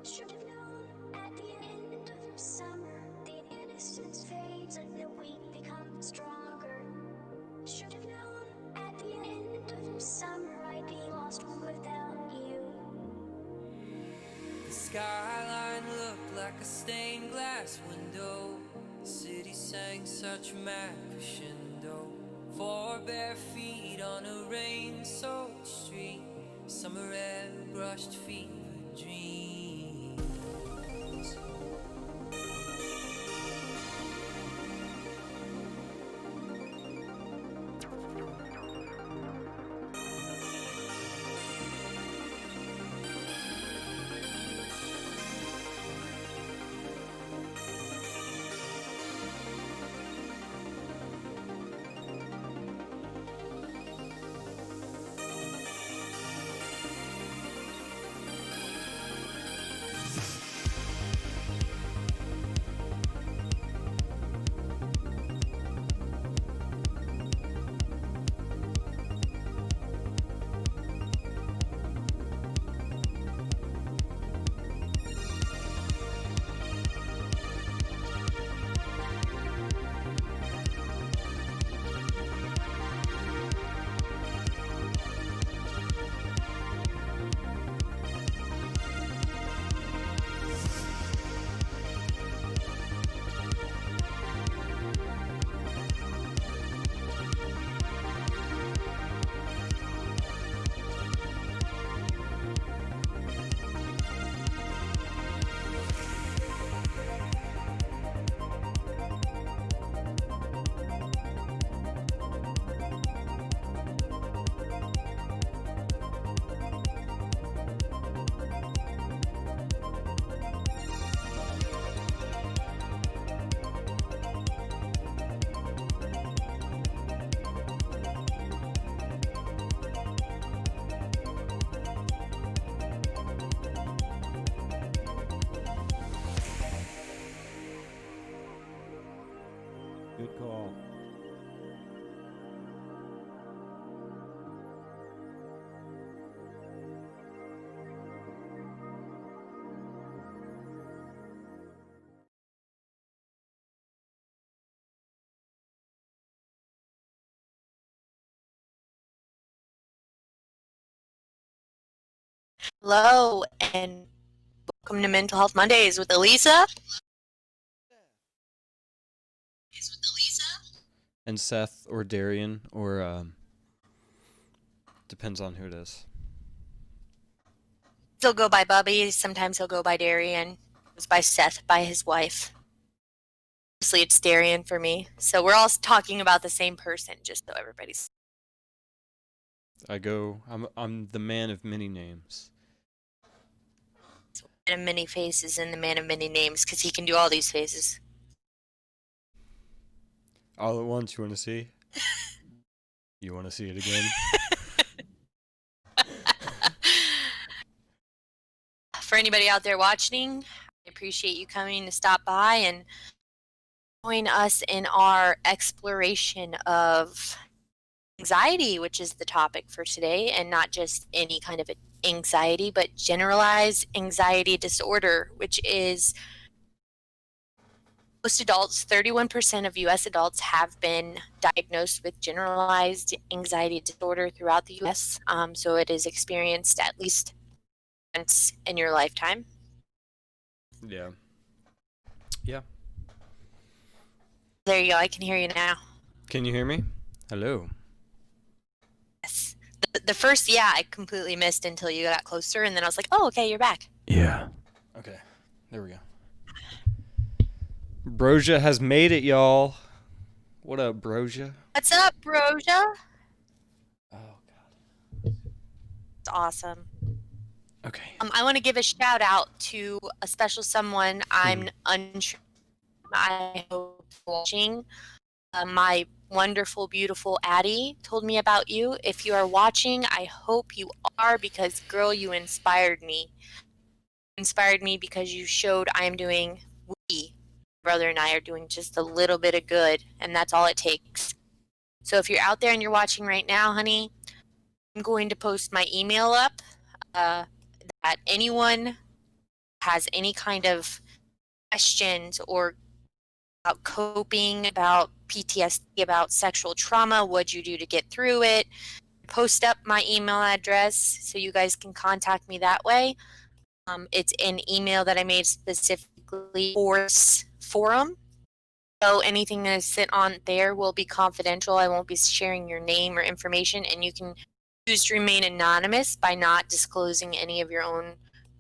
Should have known at the end of summer, the innocence fades and the weak become stronger. Should have known at the end of summer, I'd be lost without you. The skyline looked like a stained glass window. The city sang such mad crescendo. 4 bare feet on a rain-soaked street. Summer air brushed fever dreams. Good call. Hello, and welcome to Mental Health Mondays with Elisa. And Seth or Darion or depends on who it is. He'll go by Bubby. Sometimes he'll go by Darion. Goes by Seth by his wife. Mostly it's Darion for me. So we're all talking about the same person, just so everybody's. I'm the man of many names. The man of many faces and the man of many names, because he can do all these faces. All at once, you want to see? You want to see it again? For anybody out there watching, I appreciate you coming to stop by and join us in our exploration of anxiety, which is the topic for today, and not just any kind of anxiety, but generalized anxiety disorder, which is most adults, 31% of US adults have been diagnosed with generalized anxiety disorder throughout the US. So it is experienced at least once in your lifetime. Yeah. Yeah. There you go. I can hear you now. Can you hear me? Hello. Yes. The first, yeah, I completely missed until you got closer, and then I was like, oh, okay, you're back. Yeah. Okay. There we go. Brosia has made it, y'all. What up, Brosia? What's up, Broja? Oh, God. It's awesome. Okay. I want to give a shout out to a special someone I'm unsure. I hope watching. My wonderful, beautiful Addie told me about you. If you are watching, I hope you are, because girl, you inspired me. Inspired me because you showed I am doing. We, brother and I, are doing just a little bit of good, and that's all it takes. So if you're out there and you're watching right now, honey, I'm going to post my email up. That anyone has any kind of questions or about coping, about PTSD, about sexual trauma, what'd you do to get through it, post up my email address so you guys can contact me that way. It's an email that I made specifically for this forum. So anything that is sent on there will be confidential. I won't be sharing your name or information, and you can choose to remain anonymous by not disclosing any of your own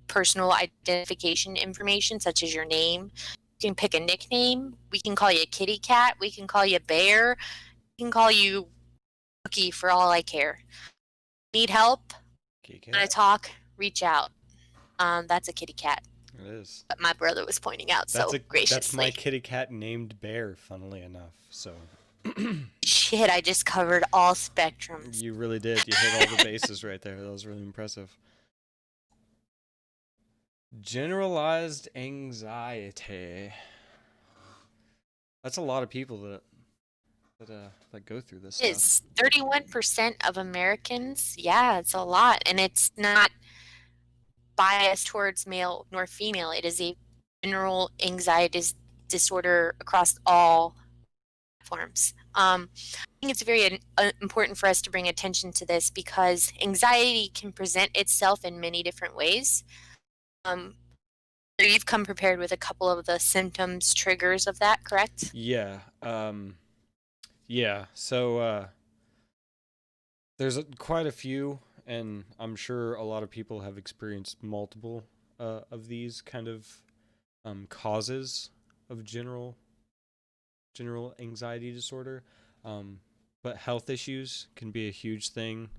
personal identification information, such as your name. You can pick a nickname. We can call you a kitty cat. We can call you bear. We can call you Cookie for all I care. Need help? Want to talk? Reach out. That's a kitty cat. It is. But my brother was pointing out graciously. That's my kitty cat named Bear, funnily enough. So. Shit, I just covered all spectrums. You really did. You hit all the bases right there. That was really impressive. Generalized anxiety. That's a lot of people that go through this. It's 31% of Americans. Yeah, it's a lot, and it's not biased towards male nor female. It is a general anxiety disorder across all forms. I think it's very important for us to bring attention to this because anxiety can present itself in many different ways. You've come prepared with a couple of the symptoms, triggers of that, correct? Yeah. Yeah. So there's quite a few, and I'm sure a lot of people have experienced multiple of these kind of causes of general anxiety disorder. But health issues can be a huge thing.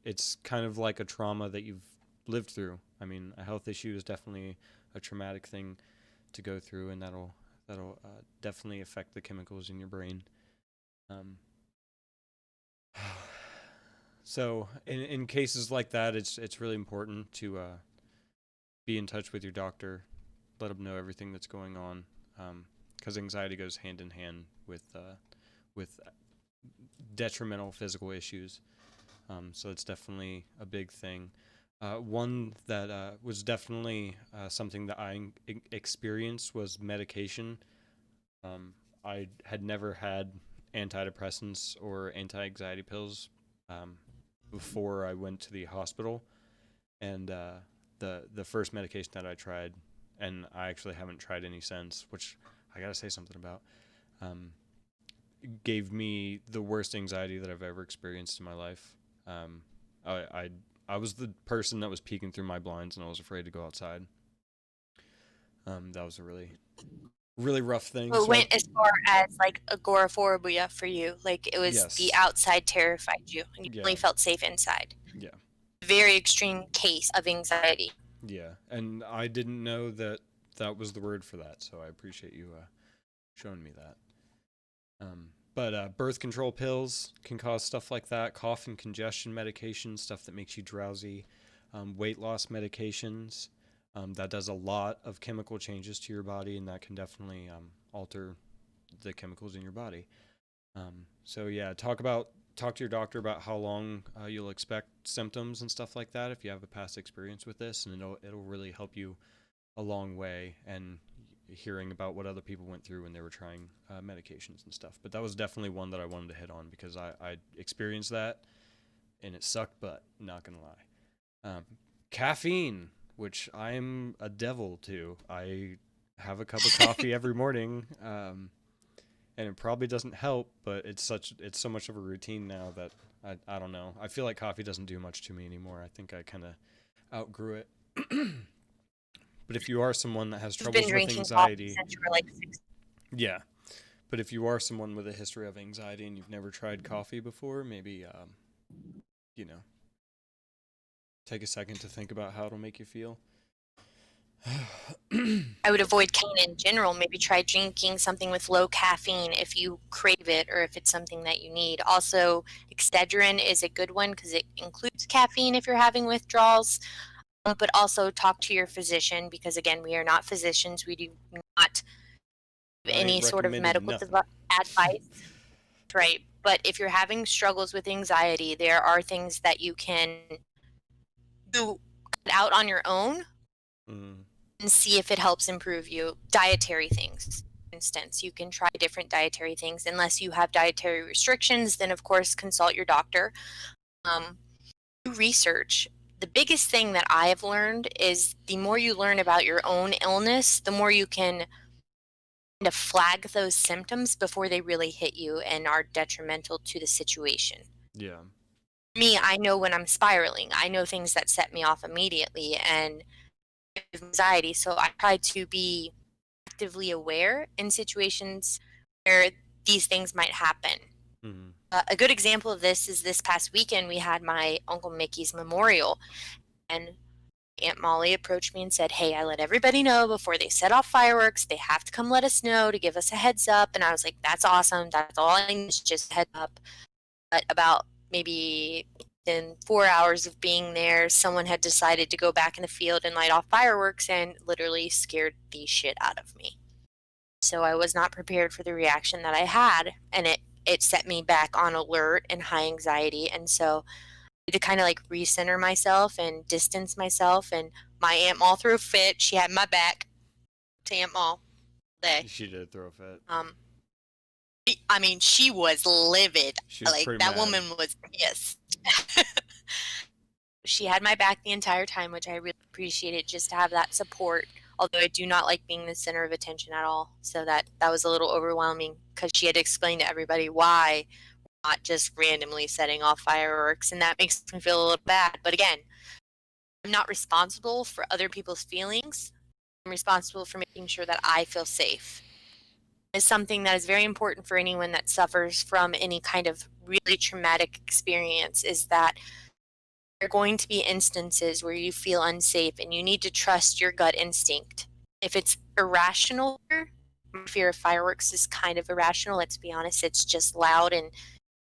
It's kind of like a trauma that you've lived through. I mean, a health issue is definitely a traumatic thing to go through, and that'll definitely affect the chemicals in your brain. So in cases like that, it's really important to be in touch with your doctor, let them know everything that's going on, because anxiety goes hand in hand with detrimental physical issues. So it's definitely a big thing. One that was definitely something that I experienced was medication. I had never had antidepressants or anti-anxiety pills before I went to the hospital, and the first medication that I tried, and I actually haven't tried any since, which I gotta say something about, gave me the worst anxiety that I've ever experienced in my life. I was the person that was peeking through my blinds, and I was afraid to go outside. That was a really rough thing. So it went as far as like agoraphobia for you. Like it was the outside terrified you, and you only felt safe inside. Yeah. Very extreme case of anxiety. Yeah, and I didn't know that was the word for that, so I appreciate you showing me that. But birth control pills can cause stuff like that, cough and congestion medication, stuff that makes you drowsy, weight loss medications. That does a lot of chemical changes to your body, and that can definitely alter the chemicals in your body. So yeah, talk to your doctor about how long you'll expect symptoms and stuff like that if you have a past experience with this, and it'll really help you a long way. And hearing about what other people went through when they were trying medications and stuff. But that was definitely one that I wanted to hit on because I experienced that, and it sucked, but not gonna lie. Caffeine, which I'm a devil to. I have a cup of coffee every morning, and it probably doesn't help, but it's so much of a routine now that I don't know. I feel like coffee doesn't do much to me anymore. I think I kind of outgrew it. But if you are someone that has troubles with anxiety, since you were like 6. Yeah. But if you are someone with a history of anxiety and you've never tried coffee before, maybe take a second to think about how it'll make you feel. I would avoid caffeine in general. Maybe try drinking something with low caffeine if you crave it or if it's something that you need. Also, Excedrin is a good one because it includes caffeine if you're having withdrawals. But also talk to your physician because, again, we are not physicians. We do not give any sort of medical advice. Right. But if you're having struggles with anxiety, there are things that you can do out on your own and see if it helps improve you. Dietary things, for instance, you can try different dietary things. Unless you have dietary restrictions, then of course consult your doctor. Um, do research. The biggest thing that I have learned is the more you learn about your own illness, the more you can kind of flag those symptoms before they really hit you and are detrimental to the situation. Yeah. Me, I know when I'm spiraling. I know things that set me off immediately and give anxiety. So I try to be actively aware in situations where these things might happen. Mm-hmm. A good example of this is this past weekend we had my Uncle Mickey's memorial, and Aunt Molly approached me and said, "Hey, I let everybody know before they set off fireworks. They have to come let us know to give us a heads up." And I was like, "That's awesome. That's all I need is just a heads up." But about maybe in 4 hours of being there, someone had decided to go back in the field and light off fireworks and literally scared the shit out of me. So I was not prepared for the reaction that I had, and it set me back on alert and high anxiety. And so to kind of like recenter myself and distance myself. And my Aunt Mall threw a fit. She had my back to Aunt Mall day. She did throw a fit. I mean, she was livid. She was Like pretty that mad. woman was pissed. She had my back the entire time, which I really appreciated, just to have that support. Although I do not like being the center of attention at all, so that was a little overwhelming because she had to explain to everybody why we're not just randomly setting off fireworks, and that makes me feel a little bad. But again, I'm not responsible for other people's feelings. I'm responsible for making sure that I feel safe. It's something that is very important for anyone that suffers from any kind of really traumatic experience, is that there are going to be instances where you feel unsafe and you need to trust your gut instinct. If it's irrational, my fear of fireworks is kind of irrational. Let's be honest, it's just loud and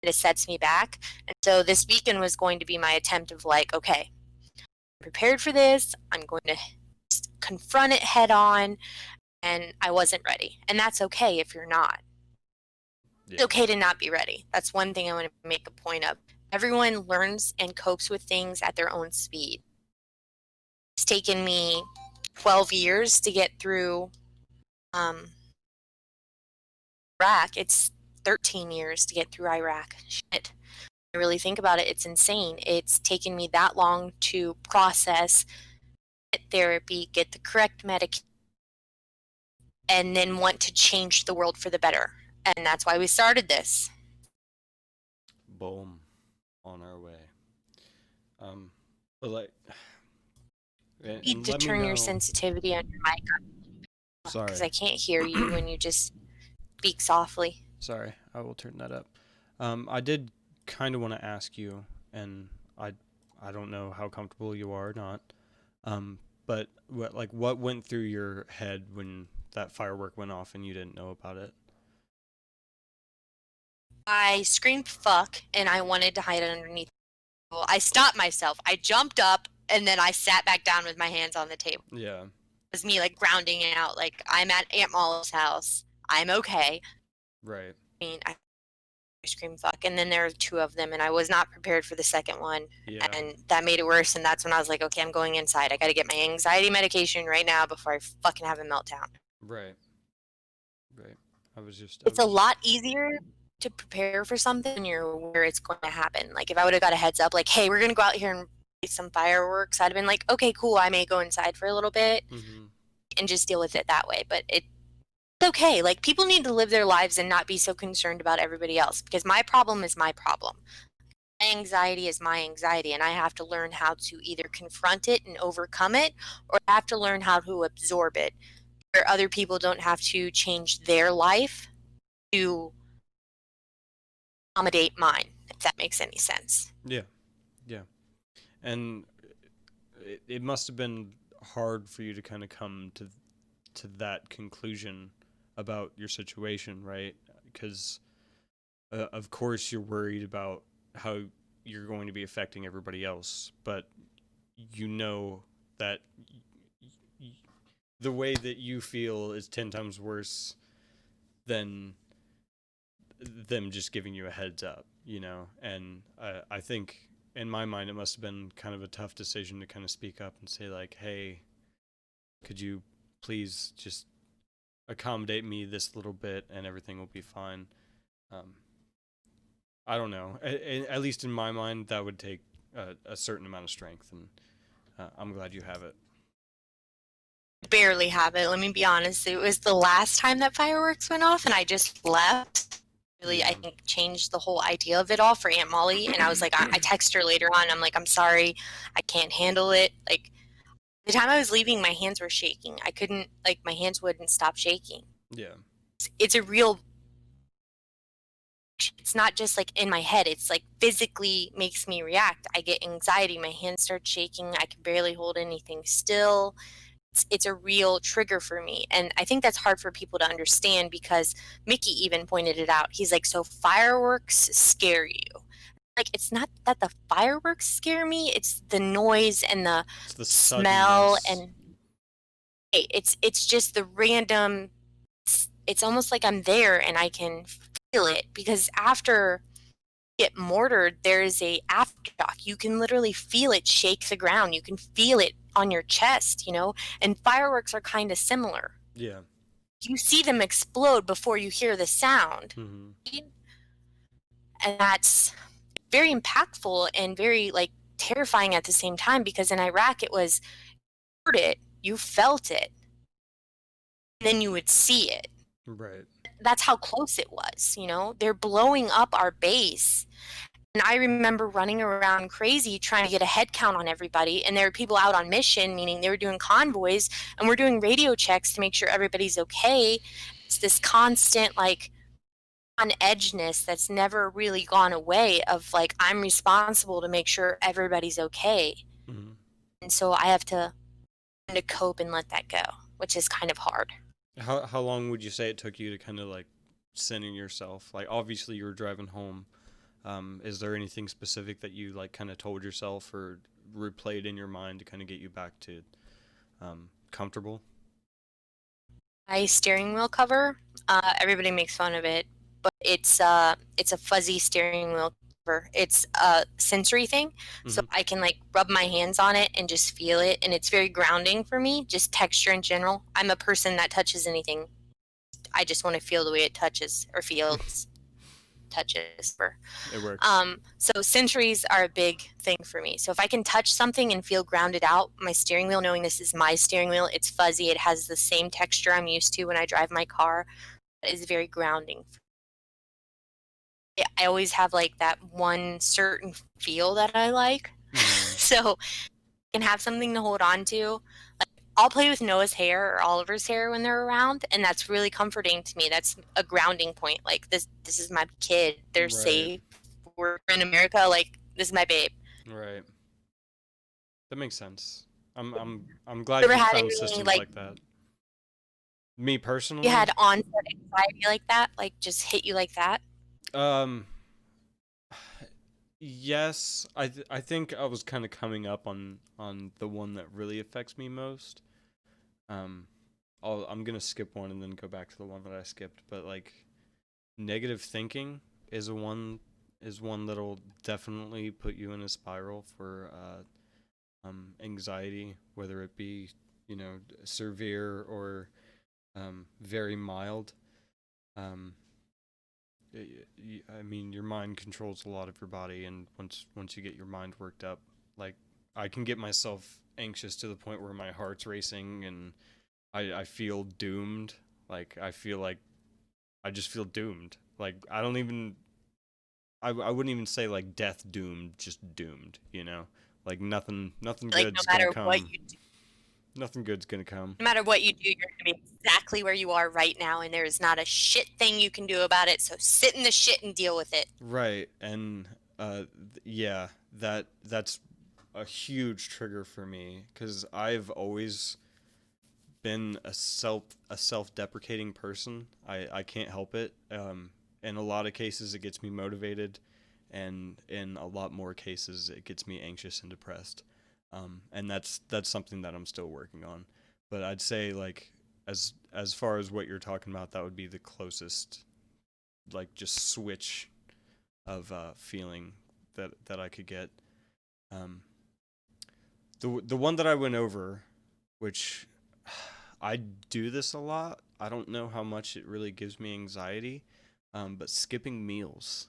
it sets me back. And so this weekend was going to be my attempt of like, okay, I'm prepared for this. I'm going to confront it head on. And I wasn't ready. And that's okay if you're not. It's Yeah. okay to not be ready. That's one thing I want to make a point of. Everyone learns and copes with things at their own speed. It's taken me 12 years to get through Iraq. It's 13 years to get through Iraq. Shit. I really think about it, it's insane. It's taken me that long to process, get therapy, get the correct medication, and then want to change the world for the better. And that's why we started this. Boom. On our way. But like, You need and to let me turn your know. sensitivity on your mic Sorry. because I can't hear you when you just speak softly. Sorry, I will turn that up. I did kind of want to ask you, and I don't know how comfortable you are or not. But what went through your head when that firework went off and you didn't know about it? I screamed fuck and I wanted to hide underneath the table. I stopped myself. I jumped up and then I sat back down with my hands on the table. Yeah. It was me like grounding out, like I'm at Aunt Molly's house. I'm okay. Right. I mean, I screamed fuck, and then there were two of them, and I was not prepared for the second one, Yeah. and that made it worse. And that's when I was like, okay, I'm going inside. I got to get my anxiety medication right now before I fucking have a meltdown. Right. Right. I was just. It's a lot easier to prepare for something when you're aware it's going to happen. Like if I would have got a heads up, like, hey, we're gonna go out here and light some fireworks, I'd have been like, okay, cool. I may go inside for a little bit and just deal with it that way. But it's okay. Like people need to live their lives and not be so concerned about everybody else, because my problem is my problem. My anxiety is my anxiety, and I have to learn how to either confront it and overcome it, or I have to learn how to absorb it, where other people don't have to change their life to accommodate mine, if that makes any sense. Yeah. Yeah. And it must have been hard for you to kind of come to that conclusion about your situation, right? Because of course you're worried about how you're going to be affecting everybody else, but you know that the way that you feel is 10 times worse than them just giving you a heads up, you know? And I think in my mind, it must have been kind of a tough decision to kind of speak up and say like, hey, Could you please just accommodate me this little bit and everything will be fine? Um, I don't know. At least in my mind, that would take a certain amount of strength, and I'm glad you have it. Barely have it. Let me be honest. It was the last time that fireworks went off, and I just left. Really, I Yeah. think changed the whole idea of it all for Aunt Molly. And I was like, I text her later on. I'm like, I'm sorry, I can't handle it. Like the time I was leaving, my hands were shaking. I couldn't like my hands wouldn't stop shaking. Yeah. It's a real. It's not just like in my head. It's like physically makes me react. I get anxiety. My hands start shaking. I can barely hold anything still. It's a real trigger for me. And I think that's hard for people to understand because Mickey even pointed it out. He's like, so fireworks scare you. Like, it's not that the fireworks scare me, it's the noise and the It's the smell suddenness. and it's just the random it's almost like I'm there and I can feel it because after you get mortared there's a aftershock. You can literally feel it shake the ground. You can feel it on your chest, you know? And fireworks are kind of similar. Yeah. You see them explode before you hear the sound. Mm-hmm. And that's very impactful and very like terrifying at the same time because in Iraq it was you heard it, you felt it, and then you would see it. Right. That's how close it was, you know? They're blowing up our base. And I remember running around crazy trying to get a head count on everybody. And there were people out on mission, meaning they were doing convoys, and we're doing radio checks to make sure everybody's okay. It's this constant, like, on edgeness that's never really gone away of like, I'm responsible to make sure everybody's okay. Mm-hmm. And so I have to learn to cope and let that go, which is kind of hard. How long would you say it took you to kind of like center yourself? Like obviously you were driving home. Is there anything specific that you like kind of told yourself or replayed in your mind to kind of get you back to comfortable? My steering wheel cover, everybody makes fun of it, but it's a fuzzy steering wheel cover. It's a sensory thing, so Mm-hmm. I can like rub my hands on it and just feel it, and it's very grounding for me. Just texture in general. I'm a person that touches anything. I just want to feel the way it touches or feels. Touches. It works. So sensories are a big thing for me. So if I can touch something and feel grounded out, my steering wheel, knowing this is my steering wheel, it's fuzzy, it has the same texture I'm used to when I drive my car, it is very grounding. I always have like that one certain feel that I like. Mm-hmm. So I can have something to hold on to. Like, I'll play with Noah's hair or Oliver's hair when they're around, and that's really comforting to me. That's a grounding point. Like this is my kid. They're Right. safe. We're in America. Like this is my babe. Right. That makes sense. I'm You glad ever you had found any systems like like that. Me you personally, had onset anxiety like that? Like just hit you like that? um, yes, I think I was kind of coming up on the one that really affects me most. Um, I'm gonna skip one and then go back to the one that I skipped. But like negative thinking is one that'll definitely put you in a spiral for anxiety, whether it be severe or very mild. Um, I mean, your mind controls a lot of your body, and once you get your mind worked up, like I can get myself anxious to the point where my heart's racing and I feel doomed. Like I feel like I just feel doomed. Like I don't even I wouldn't even say like death doomed, just doomed. Like nothing Like good's gonna come. you do, Nothing good's gonna come. no matter what you do, you're gonna be exactly where you are right now, and there is not a shit thing you can do about it. So sit in the shit and deal with it. Right, and yeah, that's a huge trigger for me because I've always been a self-deprecating person. I can't help it. In a lot of cases, it gets me motivated, and in a lot more cases, it gets me anxious and depressed. And that's something that I'm still working on. But I'd say like as far as what you're talking about, that would be the closest like just switch of feeling that I could get. Um, the one that I went over, which I do this a lot. I don't know how much it really gives me anxiety, but skipping meals,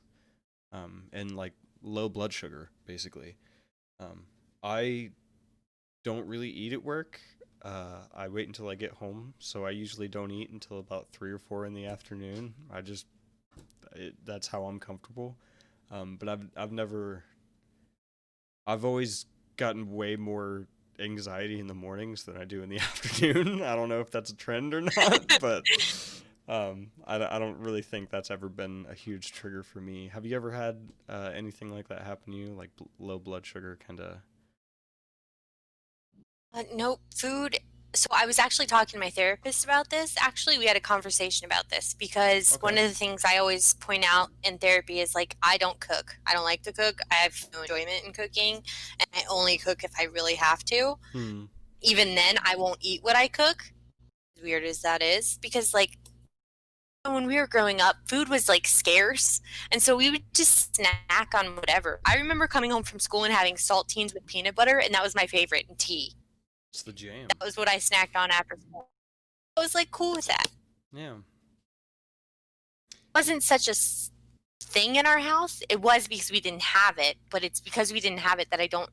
and like low blood sugar, basically. Um, I don't really eat at work. I wait until I get home, so I usually don't eat until about 3 or 4 in the afternoon. That's how I'm comfortable. But I've always gotten way more anxiety in the mornings than I do in the afternoon. I don't know if that's a trend or not, but I don't really think that's ever been a huge trigger for me. Have you ever had anything like that happen to you, like low blood sugar kind of? Nope, food. So I was actually talking to my therapist about this. Actually, we had a conversation about this because one Okay. of the things I always point out in therapy is like I don't cook. I don't like to cook. I have no enjoyment in cooking, and I only cook if I really have to. Hmm. Even then, I won't eat what I cook. As weird as that is, because like when we were growing up, food was like scarce, and so we would just snack on whatever. I remember coming home from school and having saltines with peanut butter, and that was my favorite, and tea. It's the jam. That was what I snacked on after school. I was like cool with that. Yeah. It wasn't such a thing in our house. It was because we didn't have it, but it's because we didn't have it that I don't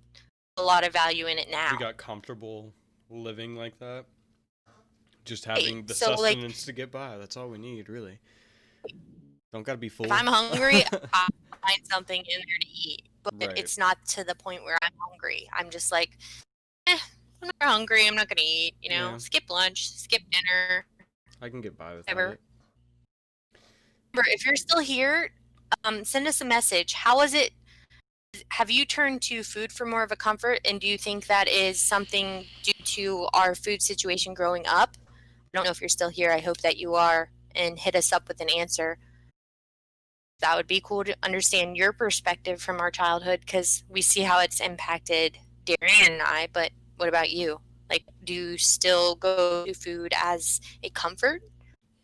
a lot of value in it We now. got comfortable living like that. Just Right. having the So like sustenance to get by. That's all we need, really. Don't gotta be if full. I'm hungry, I'll find something in there to eat. But Right. it's not to the point where I'm hungry. I'm just like, I'm not hungry. I'm not gonna eat. Yeah. Skip lunch, skip dinner, I can get by without whatever. it. Remember, if you're still here, send us a message. How was it? Have you turned to food for more of a comfort? And do you think that is something due to our food situation growing up? I don't know if you're still here. I hope that you are. And hit us up with an answer. That would be cool to understand your perspective from our childhood because we see how it's impacted Darian and I. But what about you? Like, do you still go to food as a comfort?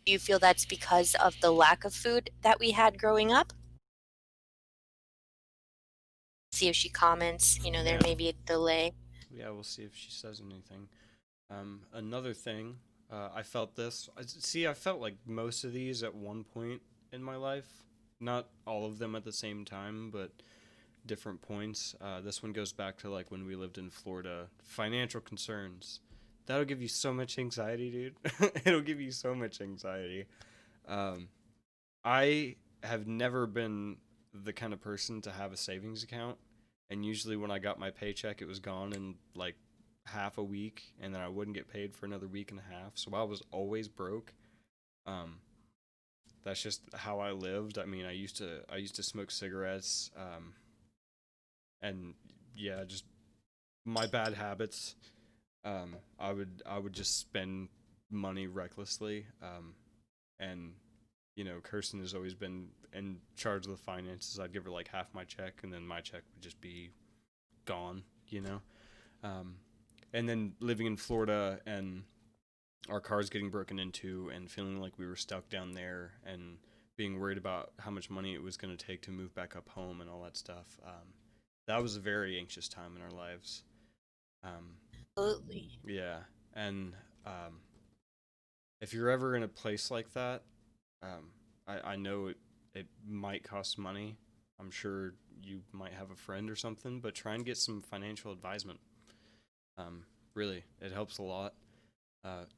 Do you feel that's because of the lack of food that we had growing up? See if she comments. There Yeah. may be a delay. Yeah, we'll see if she says anything. Another thing, I felt this. See, I felt like most of these at one point in my life. Not all of them at the same time, but different points. This one goes back to like when we lived in Florida. Financial concerns. That'll give you so much anxiety, dude. It'll give you so much anxiety. Um, I have never been the kind of person to have a savings account, and usually when I got my paycheck, it was gone in like half a week, and then I wouldn't get paid for another week and a half. So I was always broke. Um, that's just how I lived. I mean, I used to smoke cigarettes, and yeah, just my bad habits. I would just spend money recklessly, and Kirsten has always been in charge of the finances. I'd give her like half my check, and then my check would just be gone. Um, and then living in Florida and our cars getting broken into, and feeling like we were stuck down there, and being worried about how much money it was going to take to move back up home and all that stuff. That was a very anxious time in our lives. Um, Absolutely. yeah, and if you're ever in a place like that, I know it might cost money. I'm sure you might have a friend or something, but try and get some financial advisement. Really, it helps a lot.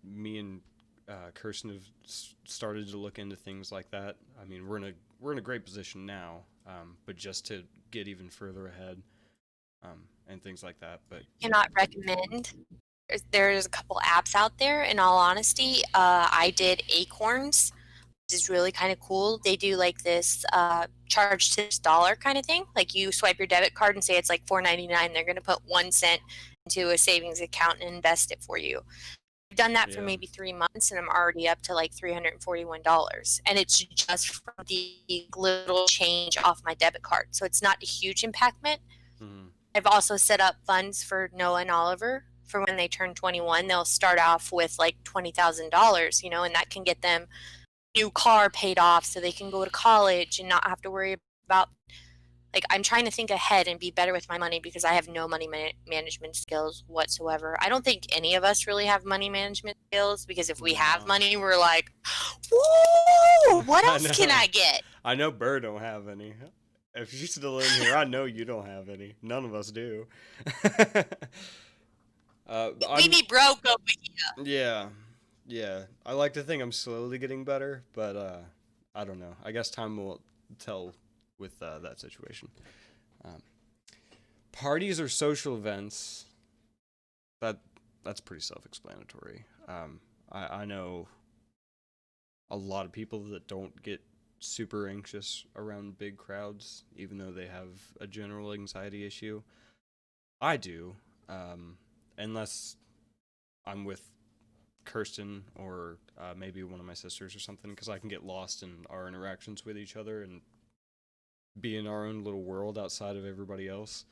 Me and Kirsten have started to look into things like that. I mean, we're in a great position now, but just to get even further ahead, and things like that. But Cannot recommend. There's a couple apps out there. In all honesty, I did Acorns, which is really kind of cool. They do like this charge to this dollar kind of thing. Like you swipe your debit card and say it's like $4.99. They're going to put 1 cent into a savings account and invest it for you. I've done that for yeah, maybe 3 months, and I'm already up to like $341, and it's just from the little change off my debit card. So it's not a huge impactment. mm-hmm. I've also set up funds for Noah and Oliver for when they turn 21. They'll start off with like $20,000, and that can get them a new car paid off so they can go to college and not have to worry about Like, I'm trying to think ahead and be better with my money because I have no money management skills whatsoever. I don't think any of us really have money management skills because if we have No. money, we're like, whoa, what I else can know. I get? I know Burr don't have any. If she's still in here, I know you don't have any. None of us do. We I'm be broke over here. yeah, yeah. I like to think I'm slowly getting better, but I don't know. I guess time will tell with that situation. Um, Parties or social events. That that's pretty self-explanatory. I know a lot of people that don't get super anxious around big crowds, even though they have a general anxiety issue. I do, unless I'm with Kirsten or maybe one of my sisters or something, because I can get lost in our interactions with each other and be in our own little world outside of everybody else.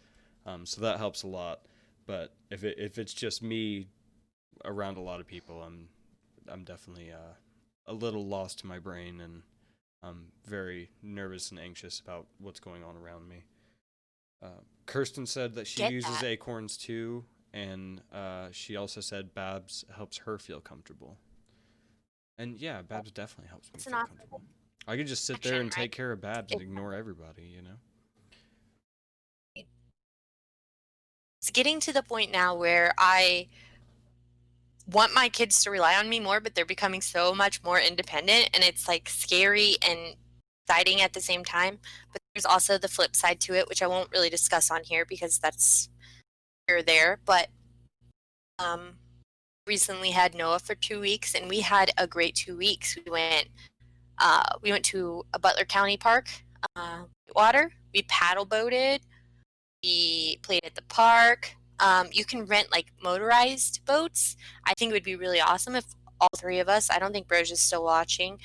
So that helps a lot. But if it's just me around a lot of people, I'm definitely a little lost to my brain, and I'm very nervous and anxious about what's going on around me. Kirsten said that she Get uses that. acorns too, and she also said Babs helps her feel comfortable. And yeah, Babs definitely helps me It's an feel comfortable. I could just sit there option, and right? take care of Babs and It's ignore everybody, you know? it's getting to the point now where I want my kids to rely on me more, but they're becoming so much more independent, and it's like scary and exciting at the same time. But there's also the flip side to it, which I won't really discuss on here because that's here or there. But um, recently had Noah for 2 weeks, and we had a great 2 weeks. We went to a Butler County park, water. We paddle boated. We played at the park. You can rent like motorized boats. I think it would be really awesome if all three of us, I don't think Broge is still watching,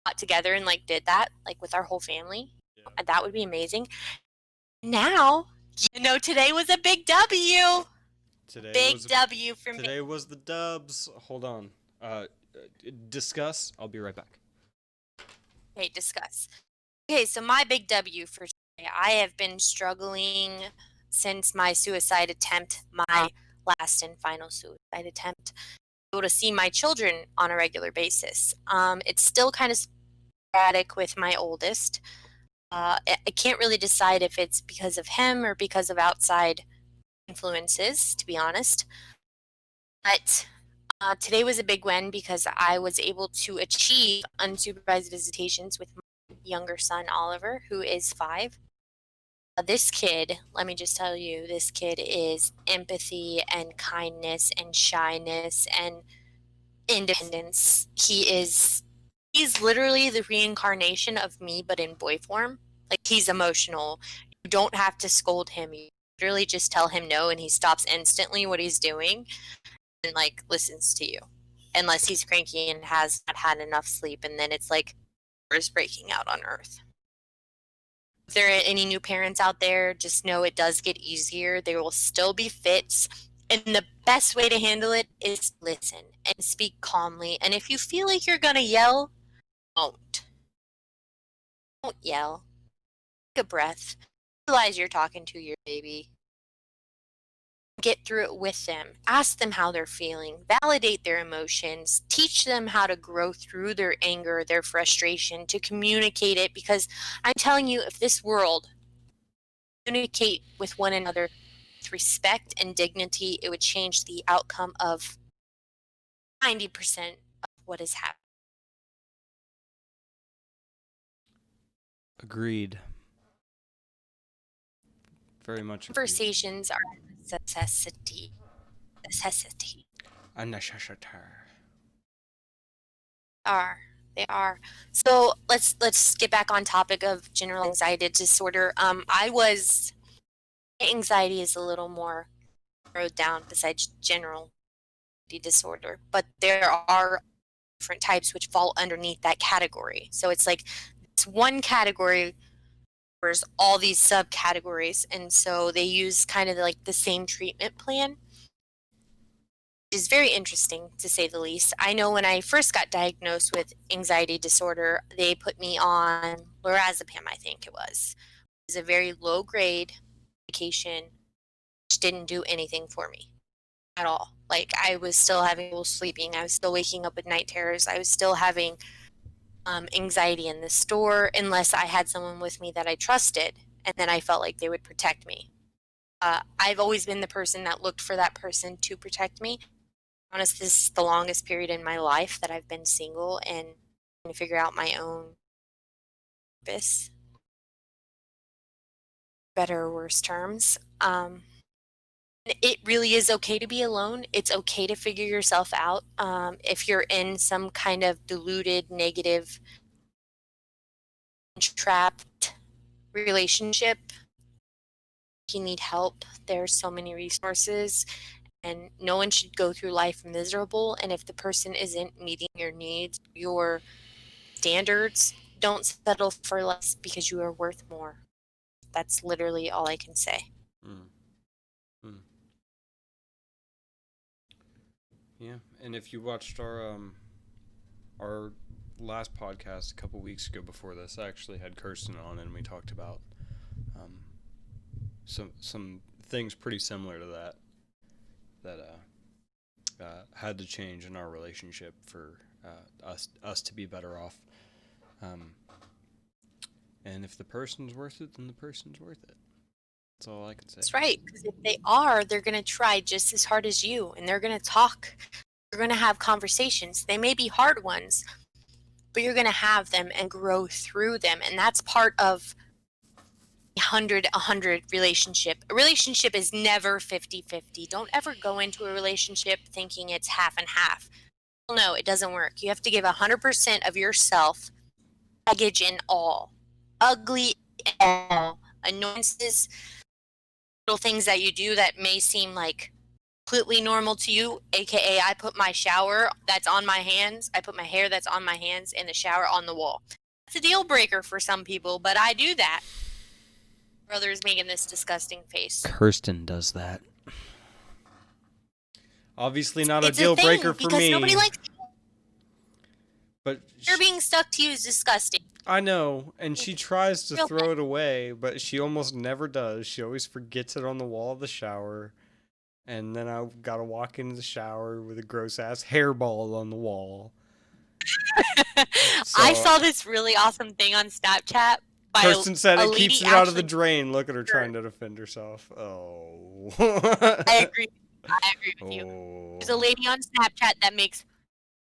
got together and like did that like with our whole family. Yeah. That would be amazing. Now, today was a big W. Today Big was W for me. today was the dubs. Hold on. Discuss. I'll be right back. Okay, discuss. Okay, so my big W for today, I have been struggling since my suicide attempt, my last and final suicide attempt, able to see my children on a regular basis. It's still kind of sporadic with my oldest. I can't really decide if it's because of him or because of outside influences, to be honest. But today was a big win because I was able to achieve unsupervised visitations with my younger son, Oliver, who is 5. This kid, let me just tell you, this kid is empathy and kindness and shyness and independence. He's literally the reincarnation of me, but in boy form. Like, he's emotional. You don't have to scold him. You literally just tell him no, and he stops instantly what he's doing and like listens to you. Unless he's cranky and has not had enough sleep, and then it's like is breaking out on Earth. If there are any new parents out there, just know it does get easier. There will still be fits. And the best way to handle it is listen and speak calmly. And if you feel like you're going to yell, don't. Don't yell. Take a breath. Realize you're talking to your baby. Get through it with them. Ask them how they're feeling. Validate their emotions. Teach them how to grow through their anger, their frustration, to communicate it. Because I'm telling you, if this world communicate with one another with respect and dignity, it would change the outcome of 90% of what is happening. Agreed. Very much agreed. Conversations are a necessity. A necessity. They are. So let's get back on topic of general anxiety disorder. Anxiety is a little more narrowed down besides general disorder, but there are different types which fall underneath that category. So it's like it's one category covers all these subcategories, and so they use kind of like the same treatment plan. Is very interesting to say the least. I know when I first got diagnosed with anxiety disorder, they put me on lorazepam, I think it was was a very low grade medication, which didn't do anything for me at all. Like, I was still having trouble sleeping. I was still waking up with night terrors. I was still having anxiety in the store unless I had someone with me that I trusted, and then I felt like they would protect me. I've always been the person that looked for that person to protect me. Honest, this is the longest period in my life that I've been single and trying to figure out my own purpose, better or worse terms. It really is okay to be alone. It's okay to figure yourself out. If you're in some kind of deluded, negative, trapped relationship, you need help. There's so many resources, and no one should go through life miserable. And if the person isn't meeting your needs, your standards, don't settle for less because you are worth more. That's literally all I can say. Mm. Mm. Yeah, and if you watched our last podcast a couple weeks ago before this, I actually had Kirsten on, and we talked about some things pretty similar to that had to change in our relationship for us to be better off. And if the person's worth it, then the person's worth it. That's all I can say. That's right, because if they are, they're going to try just as hard as you, and they're going to talk. You're going to have conversations. They may be hard ones, but you're going to have them and grow through them, and that's part of a 100 relationship. A relationship is never 50-50. Don't ever go into a relationship thinking it's half and half. No, it doesn't work. You have to give 100% of yourself, baggage and all, ugly and all, annoyances, little things that you do that may seem like completely normal to you, aka I put my shower that's on my hands, I put my hair that's on my hands in the shower on the wall. That's a deal breaker for some people, but I do that. Brother's making this disgusting face. Kirsten does that. Obviously not It's a deal thing breaker for because me. nobody likes But you're being stuck to you is disgusting. I know, and she tries to Real throw it away, but she almost never does. She always forgets it on the wall of the shower, and then I gotta walk into the shower with a gross ass hairball on the wall. I saw this really awesome thing on Snapchat by Kirsten said a it lady keeps it out of the actually- drain. Look at her trying to defend herself. Oh. I agree with you. Oh. There's a lady on Snapchat that makes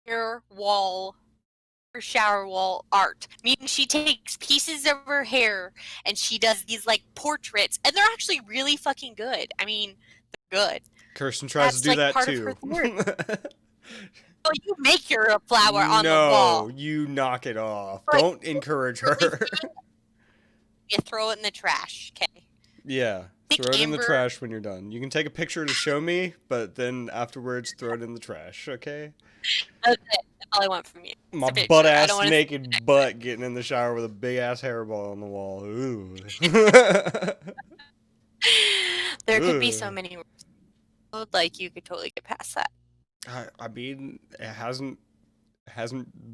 her shower wall art, meaning she takes pieces of her hair and she does these like portraits, and they're actually really fucking good. I mean, they're good. Kirsten tries to do that part too. Of her oh, you make your flower on the wall. No, you knock it off. Right. Don't encourage her. You throw it in the trash, okay? Yeah, Think throw it in the Amber- trash when you're done. You can take a picture to show me, but then afterwards throw it in the trash, okay? That's it. That's all I want from you. My It's a picture. butt I ass don't wanna naked butt getting in the shower with a big ass hairball on the wall. Ooh. There could be so Ugh. many words. Like, you could totally get past that. I mean, it hasn't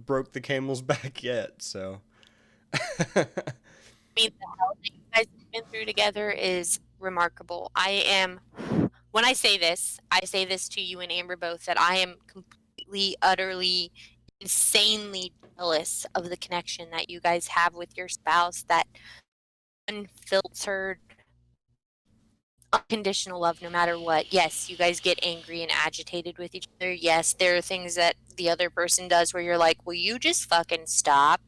broke the camel's back yet, so. I mean, the hell that you guys have been through together is remarkable. When I say this to you and Amber both, that I am completely, utterly, insanely jealous of the connection that you guys have with your spouse, that unfiltered, unconditional love no matter what. Yes, you guys get angry and agitated with each other. Yes, there are things that the other person does where you're like, will you just fucking stop?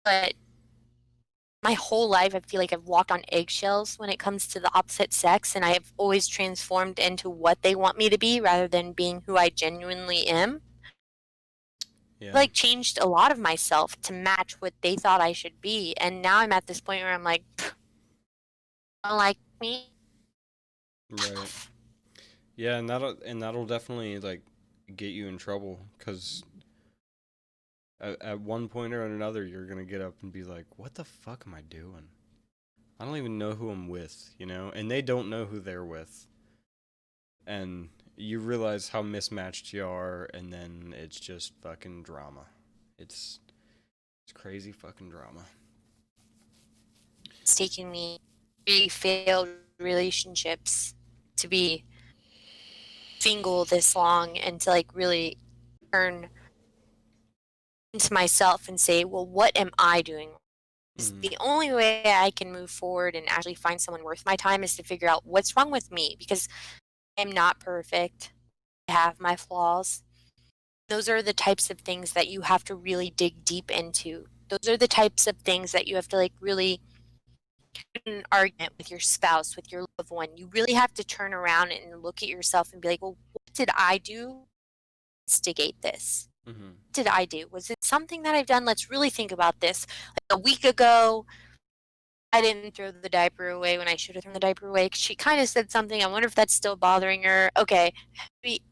But my whole life, I feel like I've walked on eggshells when it comes to the opposite sex, and I have always transformed into what they want me to be rather than being who I genuinely am. Yeah. Like, changed a lot of myself to match what they thought I should be, and now I'm at this point where I'm like, don't like me. Right. Yeah, and that'll definitely like get you in trouble, because at one point or another you're gonna get up and be like, what the fuck am I doing? I don't even know who I'm with, you know, and they don't know who they're with, and you realize how mismatched you are, and then it's just fucking drama. It's crazy fucking drama. it's taken me 3 failed relationships to be single this long and to like really turn into myself and say, well, what am I doing? The only way I can move forward and actually find someone worth my time is to figure out what's wrong with me, because I'm not perfect. I have my flaws. Those are the types of things that you have to really dig deep into. Those are the types of things that you have to like really an argument with your spouse, with your loved one. You really have to turn around and look at yourself and be like, well, what did I do to instigate this? Mm-hmm. What did I do? Was it something that I've done? Let's really think about this. Like a week ago, I didn't throw the diaper away when I should have thrown the diaper away. She kind of said something. I wonder if that's still bothering her. Okay,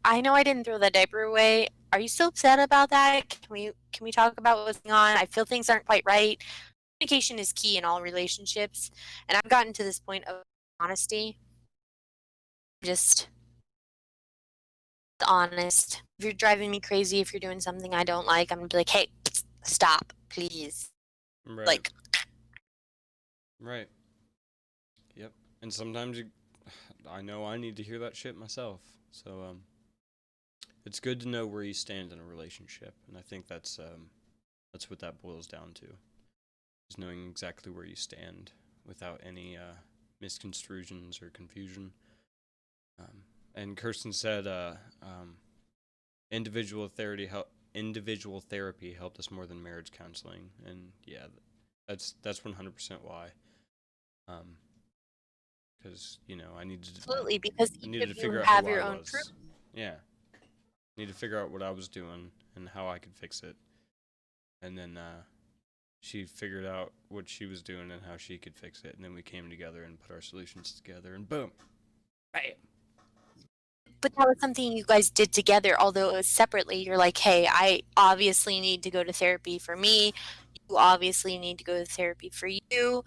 I know I didn't throw that diaper away. Are you still upset about that? Can we talk about what's going on? I feel things aren't quite right. Communication is key in all relationships, and I've gotten to this point of honesty. Just honest. If you're driving me crazy, if you're doing something I don't like, I'm gonna be like, hey, stop, please. Right. Like, Right. Yep. And sometimes I know I need to hear that shit myself. So it's good to know where you stand in a relationship, and I think that's what that boils down to, is knowing exactly where you stand without any misconstrusions or confusion. And Kirsten said, individual therapy helped us more than marriage counseling, and yeah, that's 100% why. Because I needed absolutely, because I each needed to of you figure out have who your I own was. truth. Yeah, need to figure out what I was doing and how I could fix it, and then she figured out what she was doing and how she could fix it, and then we came together and put our solutions together, and boom, bam. But that was something you guys did together, although it was separately. You're like, hey, I obviously need to go to therapy for me. You obviously need to go to therapy for you.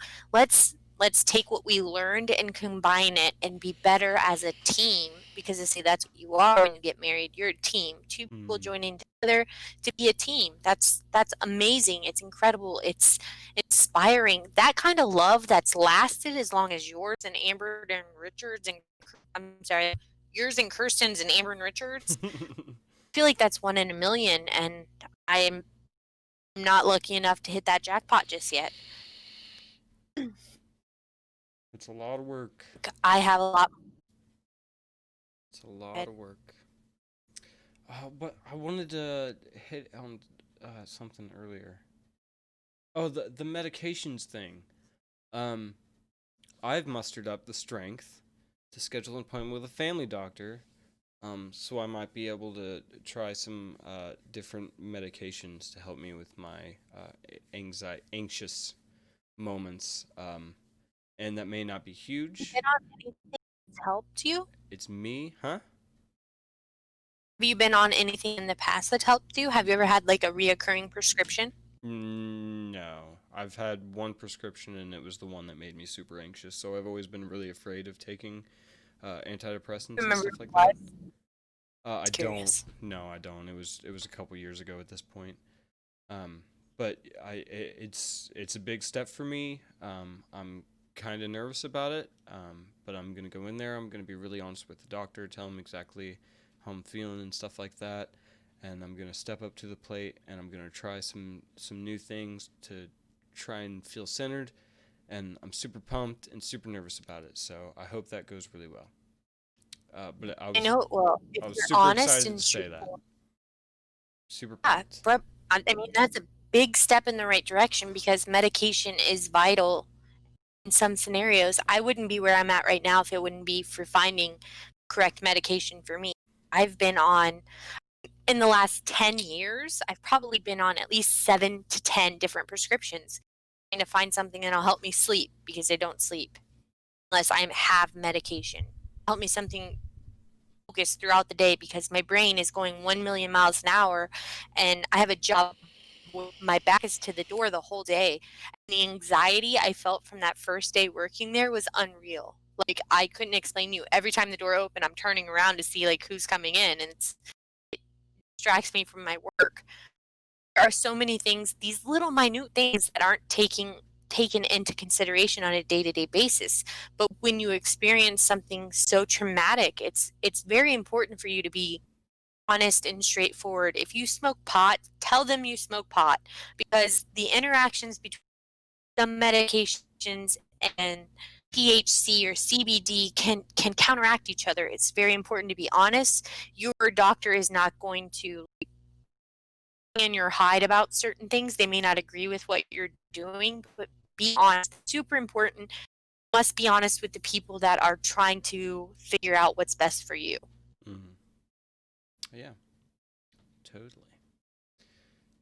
Let's take what we learned and combine it and be better as a team, because see, that's what you are when you get married. You're a team. Two people joining together to be a team. That's amazing. It's incredible. It's inspiring. That kind of love that's lasted as long as yours and Amber and Richards and I'm sorry, yours and Kirsten's and Amber and Richards. I feel like that's one in a million, and I am not lucky enough to hit that jackpot just yet. It's a lot of work. I have a lot. It's a lot of work. But I wanted to hit on something earlier. Oh, the medications thing. I've mustered up the strength to schedule an appointment with a family doctor. So I might be able to try some different medications to help me with my anxious moments. And that may not be huge. Been on anything that's helped you? It's me, huh? Have you been on anything in the past that helped you? Have you ever had like a reoccurring prescription? No. I've had one prescription, and it was the one that made me super anxious. So I've always been really afraid of taking antidepressants and stuff like that. I don't. No, I don't. It was a couple years ago at this point. But it's a big step for me. I'm kind of nervous about it. But I'm gonna go in there. I'm gonna be really honest with the doctor, tell him exactly how I'm feeling and stuff like that. And I'm gonna step up to the plate, and I'm gonna try some new things to try and feel centered. And I'm super pumped and super nervous about it. So I hope that goes really well. But I know it will. If was you're super honest excited and to say that. truthful. Super Yeah, pumped. I mean, that's a big step in the right direction, because medication is vital in some scenarios. I wouldn't be where I'm at right now if it wouldn't be for finding correct medication for me. I've been on, in the last 10 years, I've probably been on at least 7 to 10 different prescriptions trying to find something that'll help me sleep, because I don't sleep unless I have medication. Help me something focus throughout the day, because my brain is going 1 million miles an hour, and I have a job where my back is to the door the whole day. And the anxiety I felt from that first day working there was unreal. Like, I couldn't explain to you. Every time the door opened, I'm turning around to see like who's coming in, and it distracts me from my work. There are so many things, these little minute things that aren't taking taken into consideration on a day-to-day basis. But when you experience something so traumatic, it's very important for you to be honest and straightforward. If you smoke pot, tell them you smoke pot, because the interactions between some medications and THC or CBD can counteract each other. It's very important to be honest. Your doctor is not going to in your hide about certain things. They may not agree with what you're doing, but be honest. Super important. Must be honest with the people that are trying to figure out what's best for you. Mm-hmm. Yeah, totally.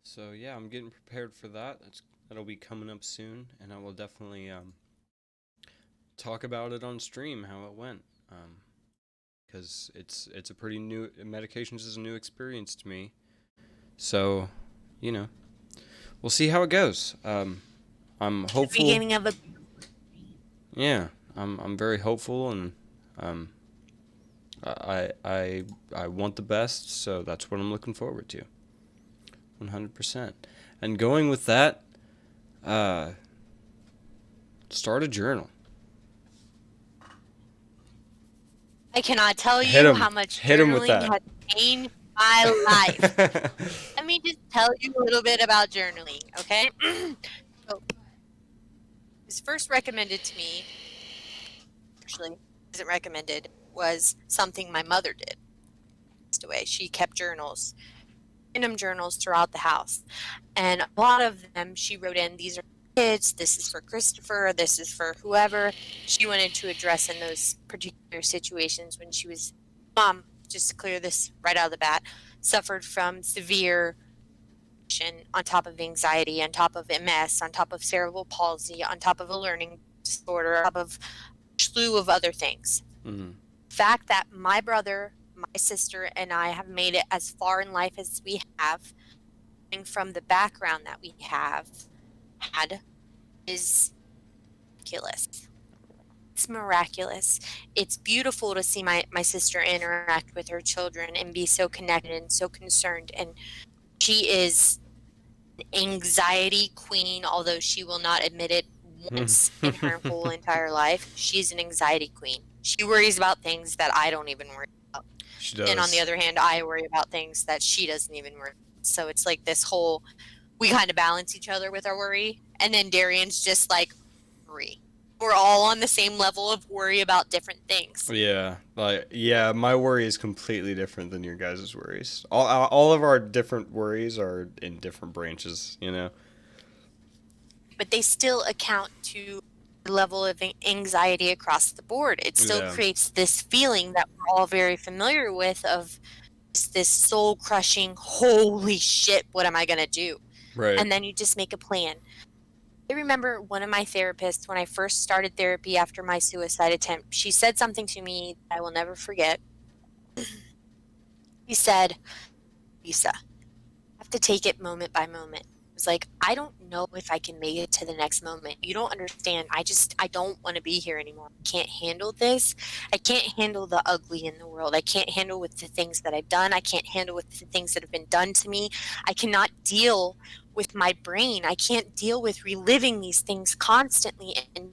So yeah, I'm getting prepared for that. That'll be coming up soon, and I will definitely talk about it on stream how it went. Because it's a pretty new, medications is a new experience to me. So, we'll see how it goes. I'm hopeful. The beginning of a Yeah, I'm very hopeful, and I want the best, so that's what I'm looking forward to. 100%. And going with that, start a journal. I cannot tell you how much journaling has changed my life. Let me just tell you a little bit about journaling, okay? So, it was first recommended to me, actually, isn't recommended, was something my mother did. Passed away. She kept journals, random journals throughout the house. And a lot of them she wrote in, these are kids, this is for Christopher, this is for whoever she wanted to address in those particular situations when she was mom, just to clear this right out of the bat, suffered from severe on top of anxiety, on top of MS, on top of cerebral palsy, on top of a learning disorder, on top of a slew of other things. Mm-hmm. The fact that my brother, my sister, and I have made it as far in life as we have, from the background that we have had, is miraculous. It's miraculous. It's beautiful to see my sister interact with her children and be so connected and so concerned. And she is an anxiety queen, although she will not admit it once in her whole entire life. She's an anxiety queen. She worries about things that I don't even worry about. She does. And on the other hand, I worry about things that she doesn't even worry about. So it's like this whole, we kind of balance each other with our worry. And then Darion's just like, worry. We're all on the same level of worry about different things. Yeah, my worry is completely different than your guys' worries. All of our different worries are in different branches, But they still account to the level of anxiety across the board. It still creates this feeling that we're all very familiar with of this soul-crushing, holy shit, what am I going to do? Right. And then you just make a plan. I remember one of my therapists, when I first started therapy after my suicide attempt, she said something to me that I will never forget. She said, Lisa, you have to take it moment by moment. It was like, I don't know if I can make it to the next moment. You don't understand. I don't want to be here anymore. I can't handle this. I can't handle the ugly in the world. I can't handle with the things that I've done. I can't handle with the things that have been done to me. I cannot deal with my brain. I can't deal with reliving these things constantly. And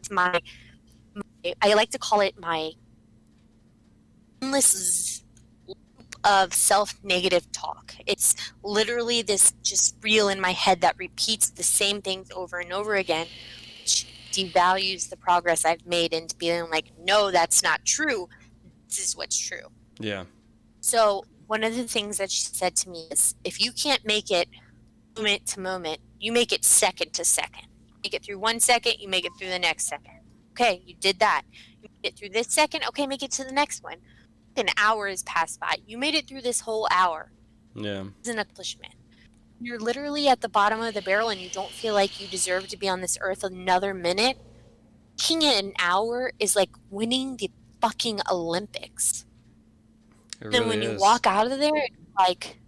I like to call it my endless of self-negative talk. It's literally this just reel in my head that repeats the same things over and over again, which devalues the progress I've made into being like, no, that's not true. This is what's true. Yeah. So one of the things that she said to me is, if you can't make it moment to moment, you make it second to second. Make it through 1 second, you make it through the next second. Okay, you did that. You made it through this second, okay, make it to the next one. An hour has passed by. You made it through this whole hour. Yeah. It's an accomplishment. You're literally at the bottom of the barrel and you don't feel like you deserve to be on this earth another minute. Making it an hour is like winning the fucking Olympics. It Then really when you is. walk out of there, it's like,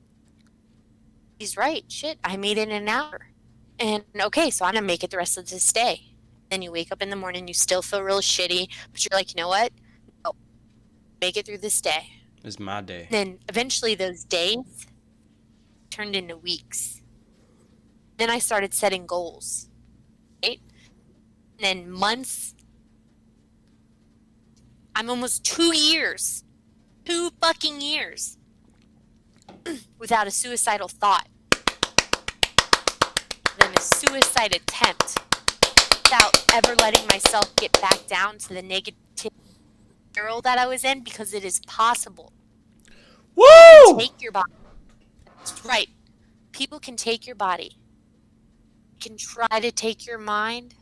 he's right. Shit, I made it in an hour. And okay, so I'm going to make it the rest of this day. Then you wake up in the morning, you still feel real shitty, but you're like, you know what? No, make it through this day. It's my day. Then eventually those days turned into weeks. Then I started setting goals, right? And then months, I'm almost 2 fucking years without a suicidal thought, then a suicide attempt, without ever letting myself get back down to the negative spiral that I was in, because it is possible. Woo! Take your body. That's right. People can take your body. They can try to take your mind.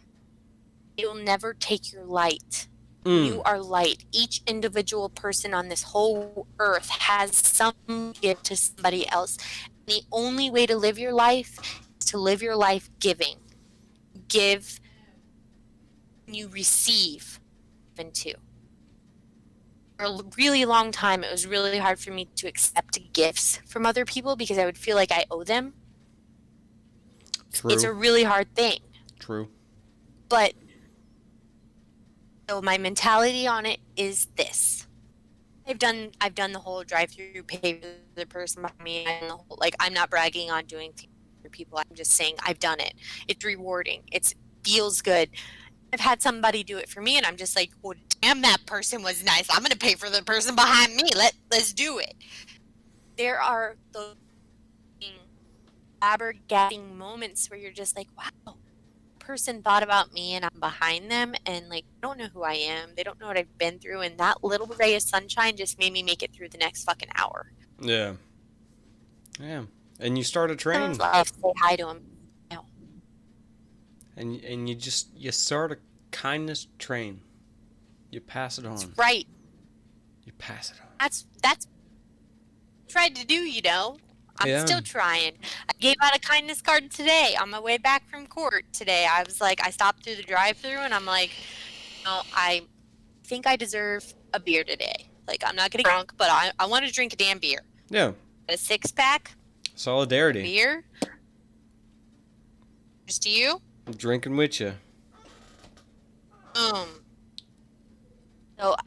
They will never take your light. You are light. Each individual person on this whole earth has some gift to somebody else. The only way to live your life is to live your life giving. Give, you receive, and too. For a really long time, it was really hard for me to accept gifts from other people because I would feel like I owe them. True. It's a really hard thing. True. But so my mentality on it is this. I've done the whole drive-through pay for the person behind me, and the whole, like, I'm not bragging on doing things for people. I'm just saying I've done it. It's rewarding. It feels good. I've had somebody do it for me, and I'm just like, well, damn, that person was nice. I'm gonna pay for the person behind me. Let's do it. There are those flabbergasting moments where you're just like, wow, person thought about me and I'm behind them, and like, they don't know who I am. They don't know what I've been through, and that little ray of sunshine just made me make it through the next fucking hour. Yeah. Yeah. And you start a train. I say hi to him. And you start a kindness train. You pass it on. That's right. You pass it on. That's tried to do, you know. I'm still trying. I gave out a kindness card today on my way back from court today. I was like, I stopped through the drive-thru and I'm like, I think I deserve a beer today. Like, I'm not getting drunk, but I want to drink a damn beer. Yeah. A 6-pack. Solidarity. Beer. Just you. I'm drinking with you. So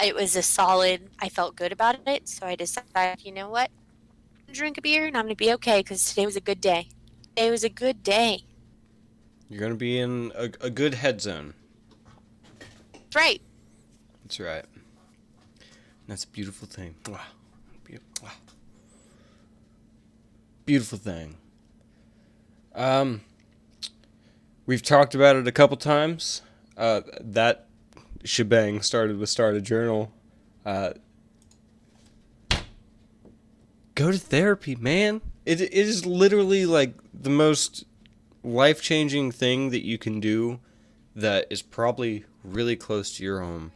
it was a solid, I felt good about it, so I decided, you know what? I'm gonna drink a beer and I'm going to be okay because today was a good day. Today was a good day. You're going to be in a good head zone. That's right. That's right. That's a beautiful thing. Wow. Wow. Beautiful thing. We've talked about it a couple times. That shebang started with Start a Journal. Go to therapy, man. It is literally like the most life-changing thing that you can do that is probably really close to your home.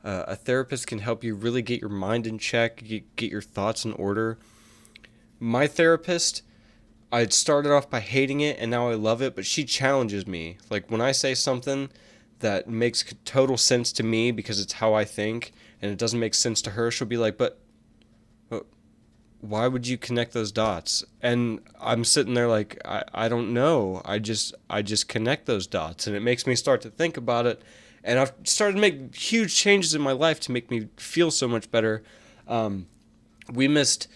A therapist can help you really get your mind in check, get your thoughts in order. My therapist, I started off by hating it and now I love it, but she challenges me. Like, when I say something that makes total sense to me because it's how I think and it doesn't make sense to her, she'll be like, but why would you connect those dots? And I'm sitting there like, I don't know. I just connect those dots, and it makes me start to think about it. And I've started to make huge changes in my life to make me feel so much better. We missed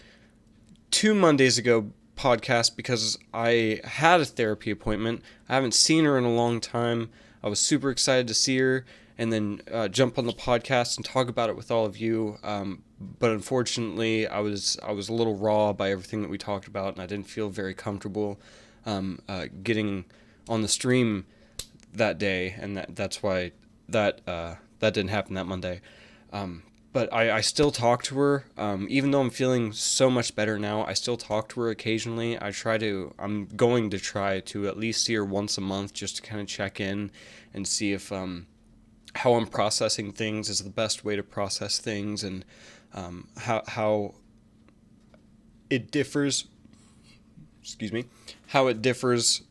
2 Mondays ago podcast because I had a therapy appointment. I haven't seen her in a long time. I was super excited to see her and then jump on the podcast and talk about it with all of you. But unfortunately, I was a little raw by everything that we talked about, and I didn't feel very comfortable getting on the stream that day, and that's why that didn't happen that Monday. But I still talk to her, even though I'm feeling so much better now. I still talk to her occasionally. I'm going to try to at least see her once a month just to kind of check in and see if how I'm processing things is the best way to process things, and how it differs. Excuse me. How it differs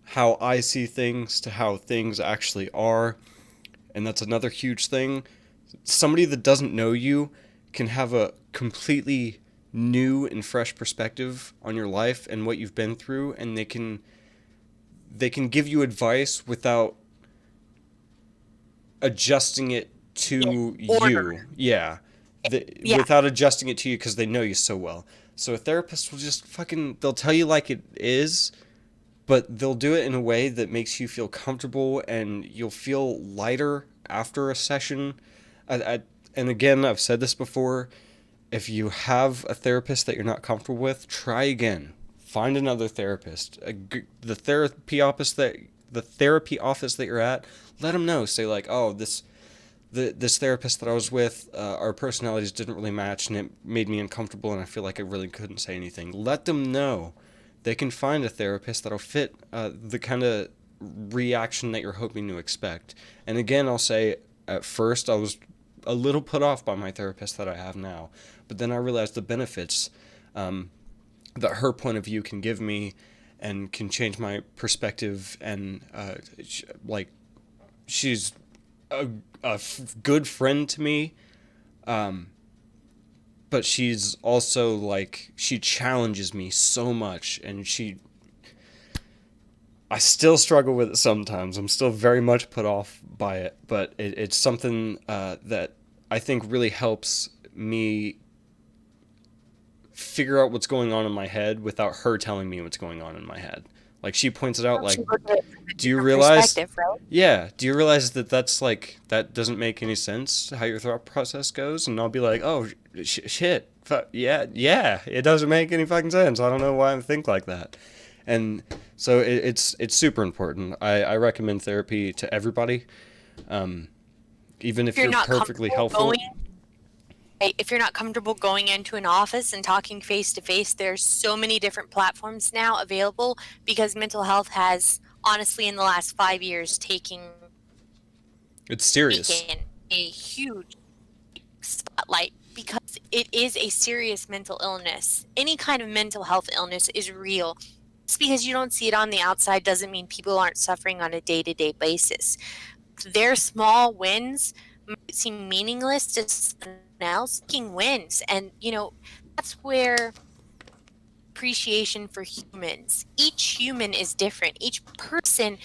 how I see things to how things actually are, and that's another huge thing. Somebody that doesn't know you can have a completely new and fresh perspective on your life and what you've been through, and they can give you advice without adjusting it to you. Yeah. Without adjusting it to you because they know you so well. So a therapist will just they'll tell you like it is, but they'll do it in a way that makes you feel comfortable and you'll feel lighter after a session. And again, I've said this before, if you have a therapist that you're not comfortable with, try again. Find another therapist. The therapy office that you're at, let them know. Say like, oh, this therapist that I was with, our personalities didn't really match, and it made me uncomfortable, and I feel like I really couldn't say anything. Let them know. They can find a therapist that'll fit the kind of reaction that you're hoping to expect. And again, I'll say, at first I was a little put off by my therapist that I have now, but then I realized the benefits that her point of view can give me, and can change my perspective. And like, she's a good friend to me, but she's also like, she challenges me so much, and I still struggle with it sometimes. I'm still very much put off by it, but it's something that I think really helps me figure out what's going on in my head without her telling me what's going on in my head. Like, she points it out, Helps like, you look at it from a do you different realize? perspective, right? Yeah, do you realize that that's like, that doesn't make any sense how your thought process goes? And I'll be like, oh shit, yeah, yeah, it doesn't make any fucking sense. I don't know why I think like that. And so it's super important. I recommend therapy to everybody, even If if you're you're not perfectly comfortable helpful. if you're not comfortable going into an office and talking face to face, there's so many different platforms now available because mental health has honestly in the last 5 years It's serious. taken a huge spotlight because it is a serious mental illness. Any kind of mental health illness is real. Just because you don't see it on the outside doesn't mean people aren't suffering on a day-to-day basis. Their small wins might seem meaningless to someone else. Making wins, and that's where appreciation for humans. Each human is different. Each person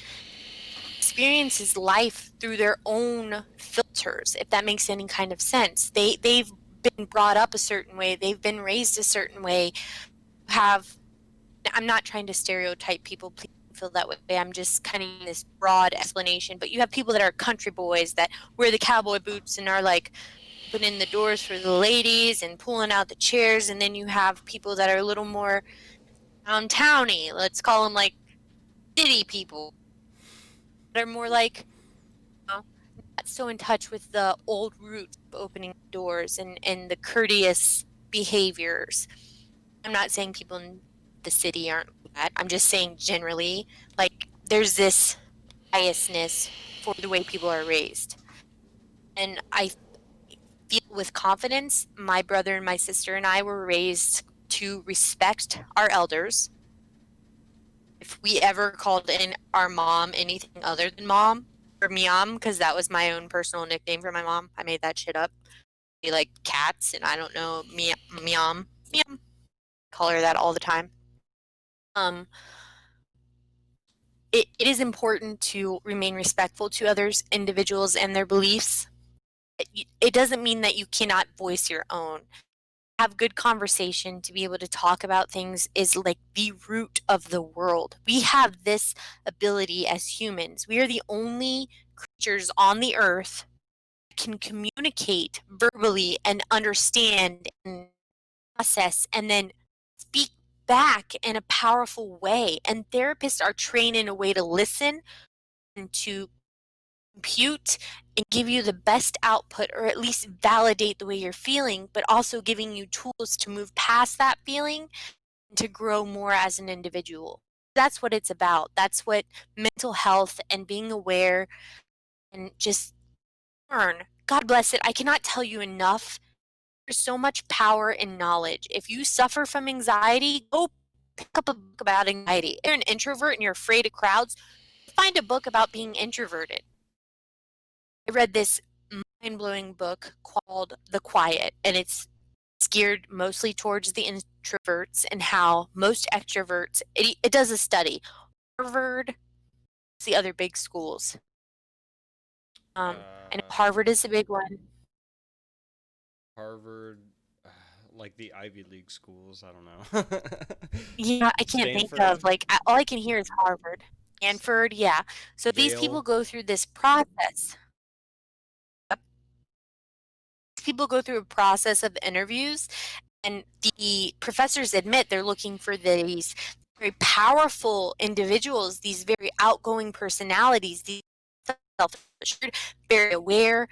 experiences life through their own filters, if that makes any kind of sense. They've been brought up a certain way, they've been raised a certain way. Have I'm not trying to stereotype people, please don't feel that way. I'm just kind of in this broad explanation. But you have people that are country boys that wear the cowboy boots and are like opening the doors for the ladies and pulling out the chairs, and then you have people that are a little more downtowny. Let's call them like city people that are more like not so in touch with the old roots of opening doors and the courteous behaviors. I'm not saying people in the city aren't like that. I'm just saying generally, like, there's this biasness for the way people are raised. And I feel with confidence, my brother and my sister and I were raised to respect our elders. If we ever called in our mom anything other than mom or Miam, because that was my own personal nickname for my mom, I made that shit up. Be like cats, and I don't know, Miam, Miam. Call her that all the time. Um, it is important to remain respectful to others, individuals, and their beliefs. It doesn't mean that you cannot voice your own. Have good conversation, to be able to talk about things is like the root of the world. We have this ability as humans. We are the only creatures on the earth that can communicate verbally and understand and process and then speak back in a powerful way. And therapists are trained in a way to listen and to compute and give you the best output, or at least validate the way you're feeling, but also giving you tools to move past that feeling and to grow more as an individual. That's what it's about. That's what mental health and being aware and just learn. God bless it. I cannot tell you enough. There's so much power in knowledge. If you suffer from anxiety, go pick up a book about anxiety. If you're an introvert and you're afraid of crowds, find a book about being introverted. I read this mind-blowing book called The Quiet, and it's geared mostly towards the introverts and how most extroverts, it does a study. Harvard, the other big schools. I know Uh, Harvard is a big one. Harvard. like the Ivy League schools. I don't know. Yeah, I can't think Stanford, of all I can hear is Harvard, Stanford. Yeah. So these people Yale. go through this process. People go through a process of interviews, and the professors admit they're looking for these very powerful individuals, these very outgoing personalities, these self-assured, very aware.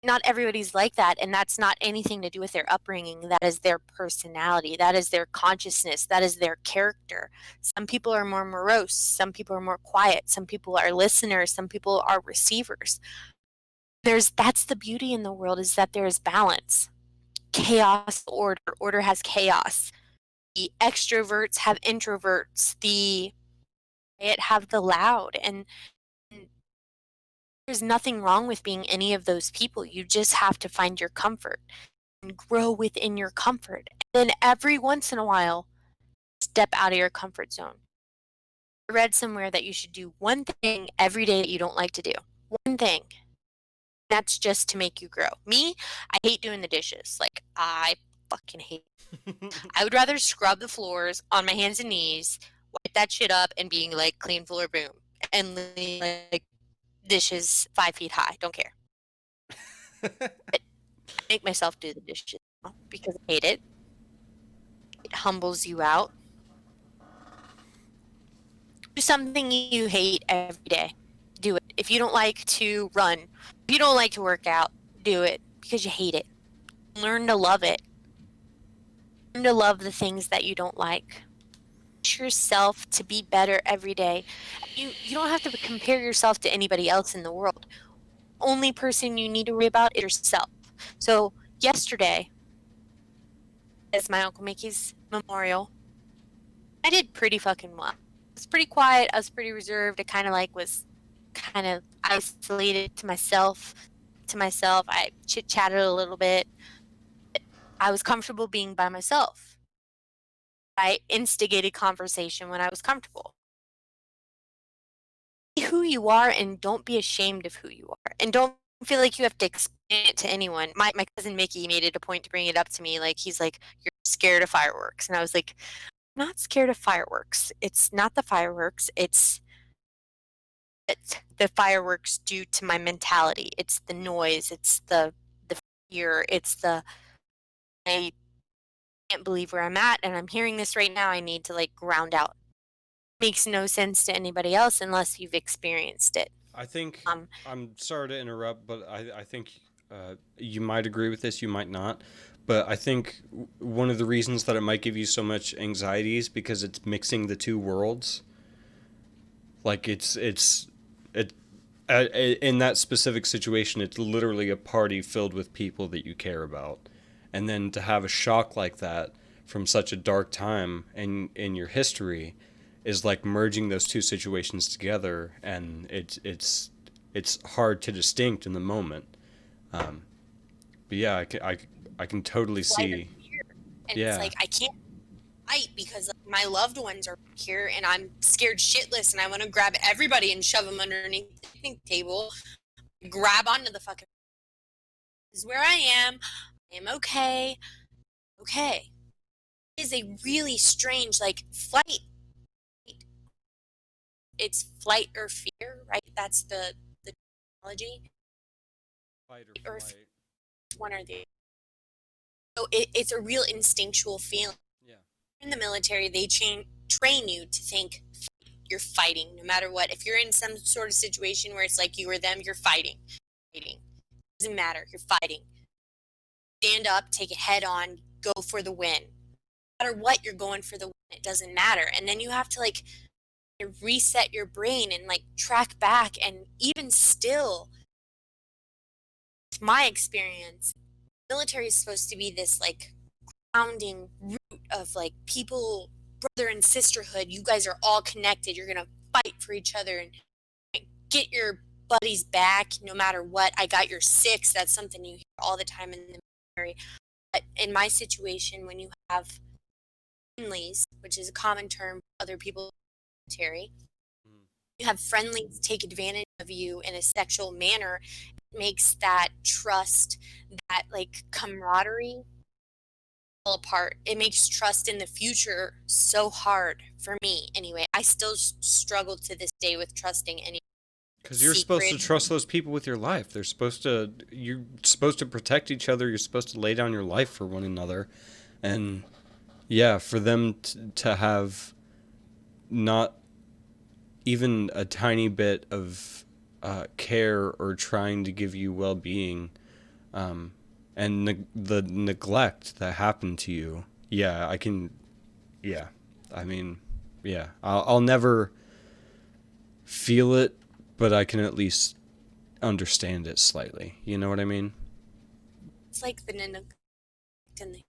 Not everybody's like that, and that's not anything to do with their upbringing. That is their personality, that is their consciousness, that is their character. Some people are more morose, some people are more quiet, some people are listeners, some people are receivers. That's the beauty in the world, is that there is balance. Chaos, order has chaos. The extroverts have introverts, the quiet have the loud, and there's nothing wrong with being any of those people. You just have to find your comfort and grow within your comfort. And then every once in a while, step out of your comfort zone. I read somewhere that you should do one thing every day that you don't like to do. One thing. That's just to make you grow. Me, I hate doing the dishes. Like, I fucking hate it. I would rather scrub the floors on my hands and knees, wipe that shit up, and being like clean floor boom. And like dishes 5 feet high. Don't care. I make myself do the dishes because I hate it. It humbles you out. Do something you hate every day. Do it. If you don't like to run, if you don't like to work out, do it because you hate it. Learn to love it. Learn to love the things that you don't like. Push yourself to be better every day. You don't have to compare yourself to anybody else in the world. The only person you need to worry about is yourself. So yesterday, as my Uncle Mickey's memorial, I did pretty fucking well. I was pretty quiet. I was pretty reserved. I kind of was kind of isolated to myself. I chit chatted a little bit. I was comfortable being by myself. I instigated conversation when I was comfortable. Be who you are, and don't be ashamed of who you are. And don't feel like you have to explain it to anyone. My cousin Mickey made it a point to bring it up to me. Like, he's like, "You're scared of fireworks." And I was like, "I'm not scared of fireworks. It's not the fireworks. It's the fireworks due to my mentality. It's the noise. It's the fear. It's the I can't believe where I'm at, and I'm hearing this right now. I need to like ground out." Makes no sense to anybody else unless you've experienced it. I think I'm sorry to interrupt, but I think you might agree with this, you might not. But I think one of the reasons that it might give you so much anxiety is because it's mixing the two worlds. Like it in that specific situation, it's literally a party filled with people that you care about, and then to have a shock like that from such a dark time in your history is like merging those two situations together, and it's hard to distinct in the moment. But yeah, I can totally see. And Yeah. it's like, I can't fight because my loved ones are here and I'm scared shitless and I want to grab everybody and shove them underneath the picnic table, grab onto the fucking. This is where I am. I am okay. Okay. It is a really strange, like, flight. It's flight or fear, right? That's the technology. Fight Or or flight. one or the other. So it's a real instinctual feeling. Yeah. In the military, they train you to think you're fighting no matter what. If you're in some sort of situation where it's like you or them, you're fighting. Fighting. Doesn't matter. You're fighting. Stand up, take it head on, go for the win. No matter what, you're going for the win. It doesn't matter. And then you have to like reset your brain and like track back. And even still, my experience, military is supposed to be this like grounding root of like people, brother and sisterhood. You guys are all connected. You're gonna fight for each other and get your buddies back no matter what. I got your six. That's something you hear all the time in the military. But in my situation, when you have friendlies, which is a common term for other people in the military, you have friendlies take advantage of you in a sexual manner. It makes that trust, that like camaraderie fall apart. It makes trust in the future so hard for me anyway. I still struggle to this day with trusting any Because you're supposed to secret. trust those people with your life. You're supposed to protect each other. You're supposed to lay down your life for one another. And yeah, for them to have not even a tiny bit of care or trying to give you well-being, and the neglect that happened to you. Yeah, I can. Yeah, I mean, yeah, I'll never feel it, but I can at least understand it slightly. You know what I mean? It's like the neglect and the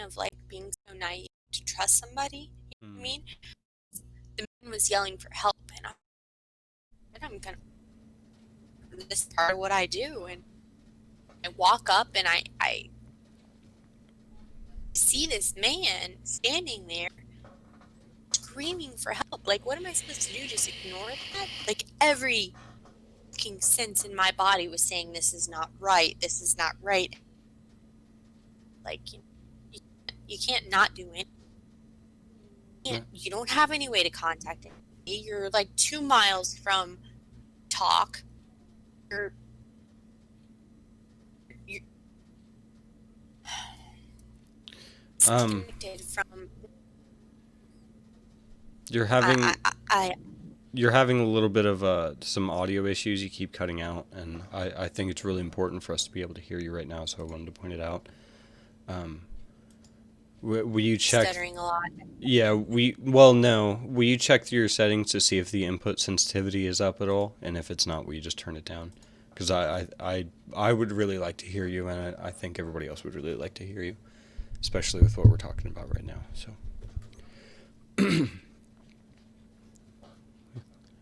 of like being so naive to trust somebody. You know what I mean? The man was yelling for help, and I'm gonna. This is part of what I do, and I walk up and I see this man standing there screaming for help. Like, what am I supposed to do? Just ignore that? Like, every fucking sense in my body was saying, this is not right. This is not right. Like, you can't not do it. You don't have any way to contact him. You're like 2 miles from talk. You're disconnected from. You're having I you're having a little bit of some audio issues. You keep cutting out, and I think it's really important for us to be able to hear you right now. So I wanted to point it out. Will you check? Stuttering a lot. Yeah, no. Will you check through your settings to see if the input sensitivity is up at all? And if it's not, will you just turn it down? Because I would really like to hear you, and I think everybody else would really like to hear you, especially with what we're talking about right now. So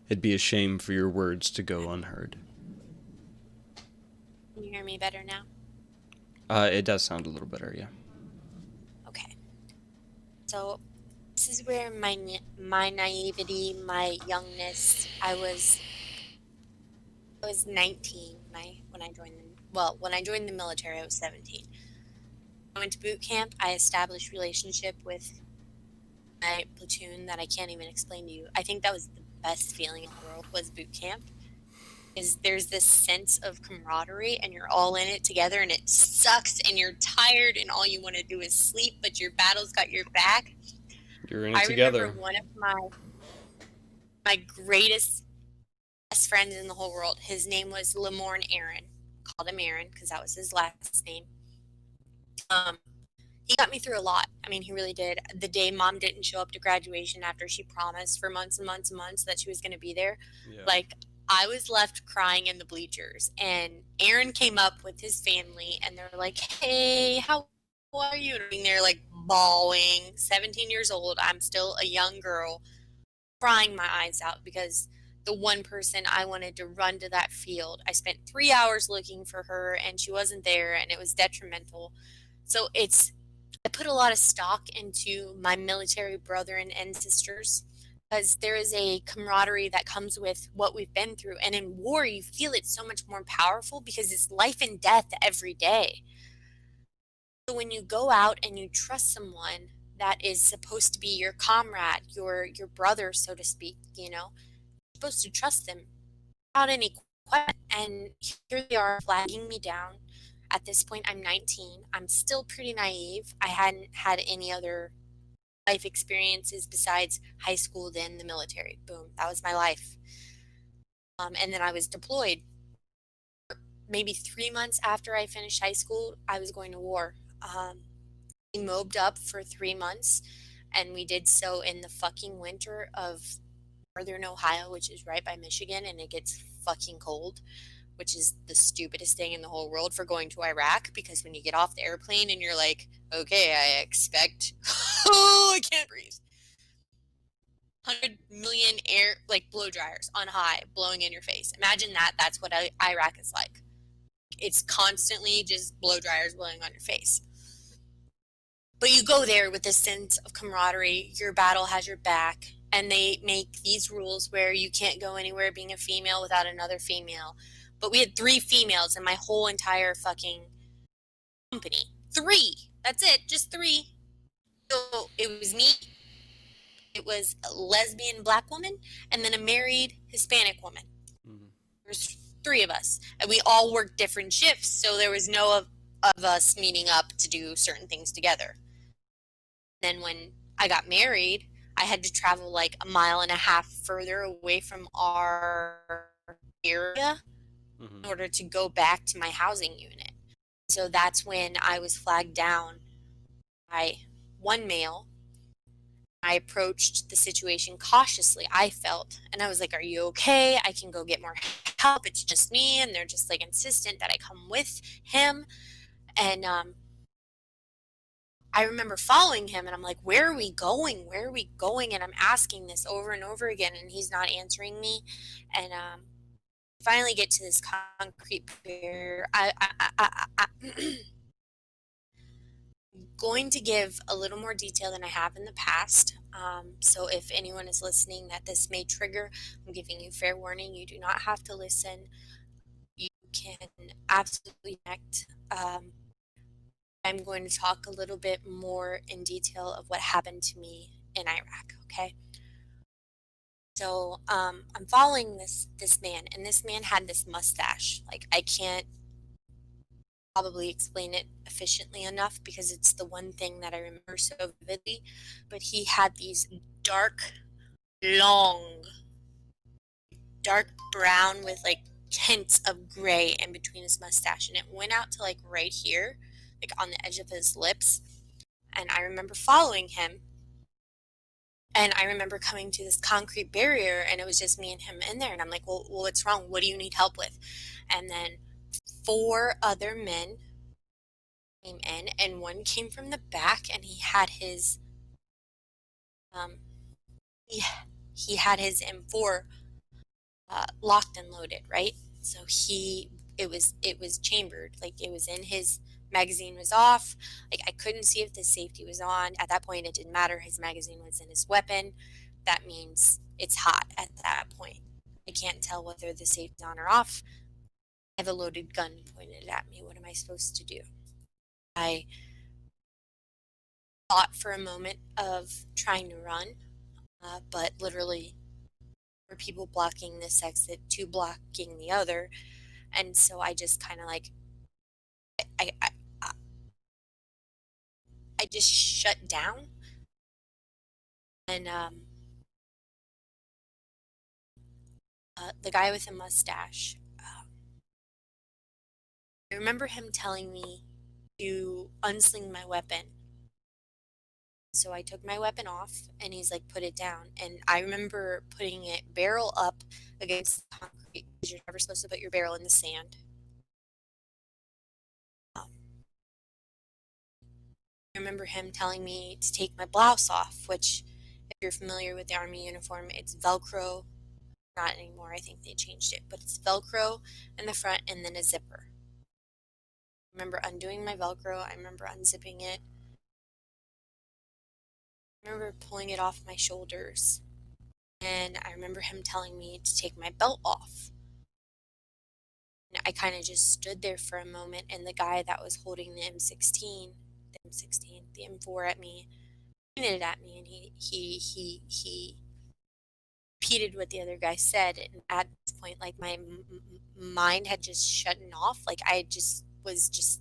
it'd be a shame for your words to go unheard. Can you hear me better now? It does sound a little better, yeah. Okay. So this is where my naivety, my youngness. I was 19 when I joined when I joined the military. I was 17. I went to boot camp. I established relationship with my platoon that I can't even explain to you. I think that was the best feeling in the world was boot camp. Is there's this sense of camaraderie and you're all in it together and it sucks and you're tired and all you want to do is sleep, but your battle's got your back. You're in it together. I remember one of my greatest best friends in the whole world. His name was Lamorne Aaron. Called him Aaron because that was his last name. He got me through a lot. I mean, he really did. The day mom didn't show up to graduation after she promised for months and months and months that she was going to be there, like I was left crying in the bleachers. And Aaron came up with his family, and they're like, "Hey, how are you?" And they're like bawling. 17 years old. I'm still a young girl, crying my eyes out because the one person I wanted to run to that field. I spent 3 hours looking for her, and she wasn't there, and it was detrimental. So I put a lot of stock into my military brethren and sisters because there is a camaraderie that comes with what we've been through. And in war, you feel it so much more powerful because it's life and death every day. So when you go out and you trust someone that is supposed to be your comrade, your brother, so to speak, you're supposed to trust them without any question. And here they are flagging me down. At this point, I'm 19. I'm still pretty naive. I hadn't had any other life experiences besides high school, then the military. Boom, that was my life. And then I was deployed. Maybe 3 months after I finished high school, I was going to war. We mobed up for 3 months, and we did so in the fucking winter of northern Ohio, which is right by Michigan, and it gets fucking cold, which is the stupidest thing in the whole world for going to Iraq, because when you get off the airplane and you're like, okay, I expect, oh, I can't breathe. 100 million air, like blow dryers on high, blowing in your face. Imagine that's what Iraq is like. It's constantly just blow dryers blowing on your face. But you go there with this sense of camaraderie. Your battle has your back. And they make these rules where you can't go anywhere being a female without another female. But we had 3 females in my whole entire fucking company. 3! That's it, just 3. So it was me, it was a lesbian black woman, and then a married Hispanic woman. Mhm. There's 3 of us, and we all worked different shifts, so there was no of us meeting up to do certain things together. Then when I got married, I had to travel like a mile and a half further away from our area Mhm. in order to go back to my housing unit. So that's when I was flagged down by one male. I approached the situation cautiously, I felt, and I was like, "Are you okay? I can go get more help. It's just me." And they're just like insistent that I come with him. And I remember following him and I'm like, "Where are we going? Where are we going?" And I'm asking this over and over again and he's not answering me. And finally get to this concrete barrier. I'm going to give a little more detail than I have in the past. So if anyone is listening that this may trigger, I'm giving you fair warning. You do not have to listen. You can absolutely connect. I'm going to talk a little bit more in detail of what happened to me in Iraq. Okay. So I'm following this man, and this man had this mustache. Like I can't probably explain it efficiently enough because it's the one thing that I remember so vividly. But he had these dark, long, dark brown with like hints of gray in between his mustache, and it went out to like right here, like on the edge of his lips. And I remember following him. And I remember coming to this concrete barrier, and it was just me and him in there. And I'm like, well, what's wrong? What do you need help with? And then 4 other men came in, and one came from the back, and um, he, he had his M4 locked and loaded, right? So it was chambered, like it was in his magazine was off. Like I couldn't see if the safety was on. At that point, it didn't matter. His magazine was in his weapon. That means it's hot at that point. I can't tell whether the safety's on or off. I have a loaded gun pointed at me. What am I supposed to do? I thought for a moment of trying to run, but literally, there were people blocking this exit, 2 blocking the other, and so I just kind of like I, I I just shut down, and the guy with the mustache. I remember him telling me to unsling my weapon. So I took my weapon off, and he's like, "Put it down." And I remember putting it barrel up against the concrete because you're never supposed to put your barrel in the sand. Um, I remember him telling me to take my blouse off, which, if you're familiar with the Army uniform, it's Velcro. Not anymore, I think they changed it, but it's Velcro in the front and then a zipper. I remember undoing my Velcro, I remember unzipping it, I remember pulling it off my shoulders, and I remember him telling me to take my belt off. And I kind of just stood there for a moment, and the guy that was holding the M4 at me, pointed at me, and he repeated what the other guy said. And at this point, like my mind had just shut off. Like I just was just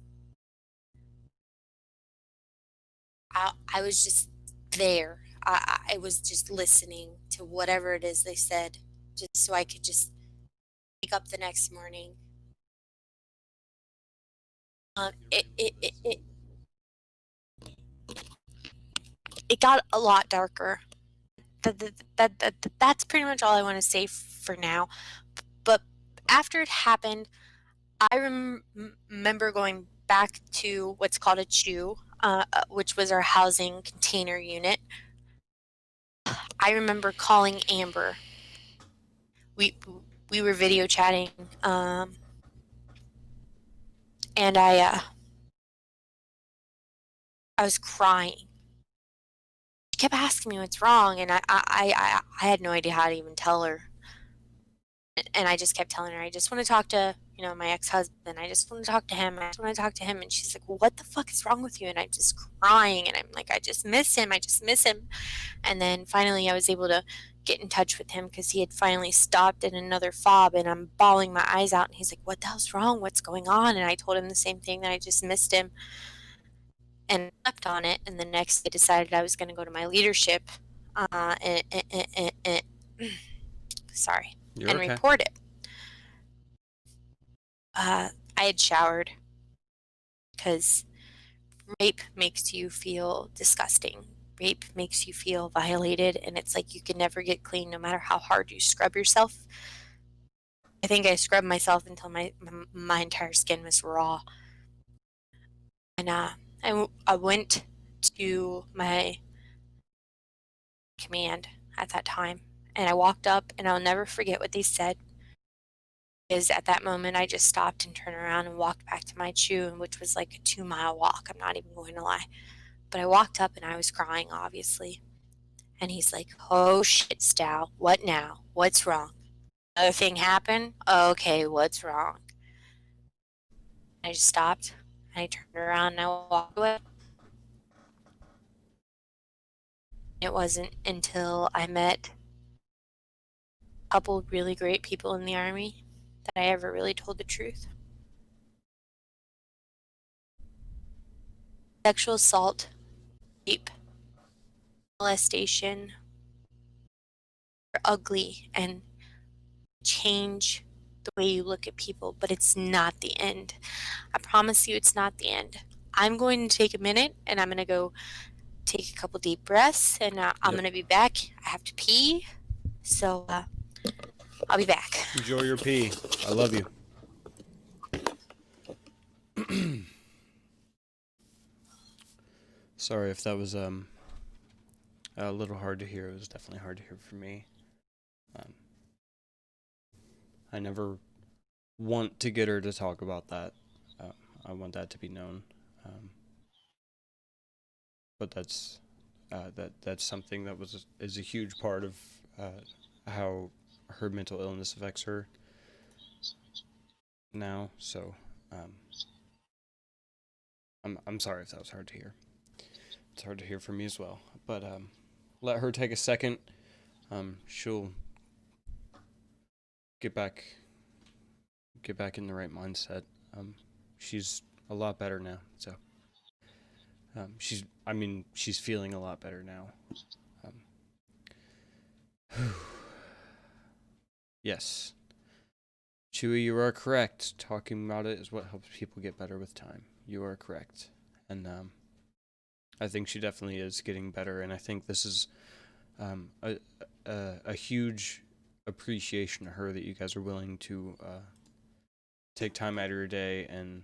I was just there. I was just listening to whatever it is they said, just so I could just wake up the next morning. It got a lot darker. That's pretty much all I want to say for now. But after it happened, I remember going back to what's called a CHU, which was our housing container unit. I remember calling Amber. We we were video chatting, and I was crying. She kept asking me what's wrong, and I had no idea how to even tell her. And I just kept telling her, I just want to talk to, my ex-husband. I just want to talk to him. I just want to talk to him. And she's like, well, what the fuck is wrong with you? And I'm just crying. And I'm like, I just miss him. I just miss him. And then finally I was able to get in touch with him because he had finally stopped in another fob, and I'm bawling my eyes out. And he's like, what the hell's wrong? What's going on? And I told him the same thing, that I just missed him, and slept on it. And the next day decided I was going to go to my leadership, uh, and, and, and, sorry, You're and okay. report it. I had showered because rape makes you feel disgusting. Rape makes you feel violated, and it's like you can never get clean no matter how hard you scrub yourself. I think I scrubbed myself until my entire skin was raw. And I went to my command at that time, and I walked up, and I'll never forget what they said. Is at that moment I just stopped and turned around and walked back to my chew, which was like a 2-mile walk. I'm not even going to lie. But I walked up and I was crying, obviously. And he's like, oh shit, Stough, what now? What's wrong? Another thing happened? Okay, what's wrong? I just stopped and I turned around and I walked away. It wasn't until I met a couple really great people in the Army that I ever really told the truth. Sexual assault, rape, molestation are ugly and change the way you look at people, but it's not the end. I promise you it's not the end. I'm going to take a minute and I'm going to go take a couple deep breaths, and I'm Yep. going to be back. I have to pee, so I'll be back. Enjoy your pee. I love you. Sorry if that was a little hard to hear. It was definitely hard to hear for me. I never want to get her to talk about that. I want that to be known. But that's something that is a huge part of how her mental illness affects her now. So I'm sorry if that was hard to hear. It's hard to hear for me as well. But let her take a second. She'll get back in the right mindset. She's a lot better now. So she's feeling a lot better now. Yes. Chewy, you are correct. Talking about it is what helps people get better with time. You are correct. And I think she definitely is getting better, and I think this is a huge appreciation to her that you guys are willing to take time out of your day and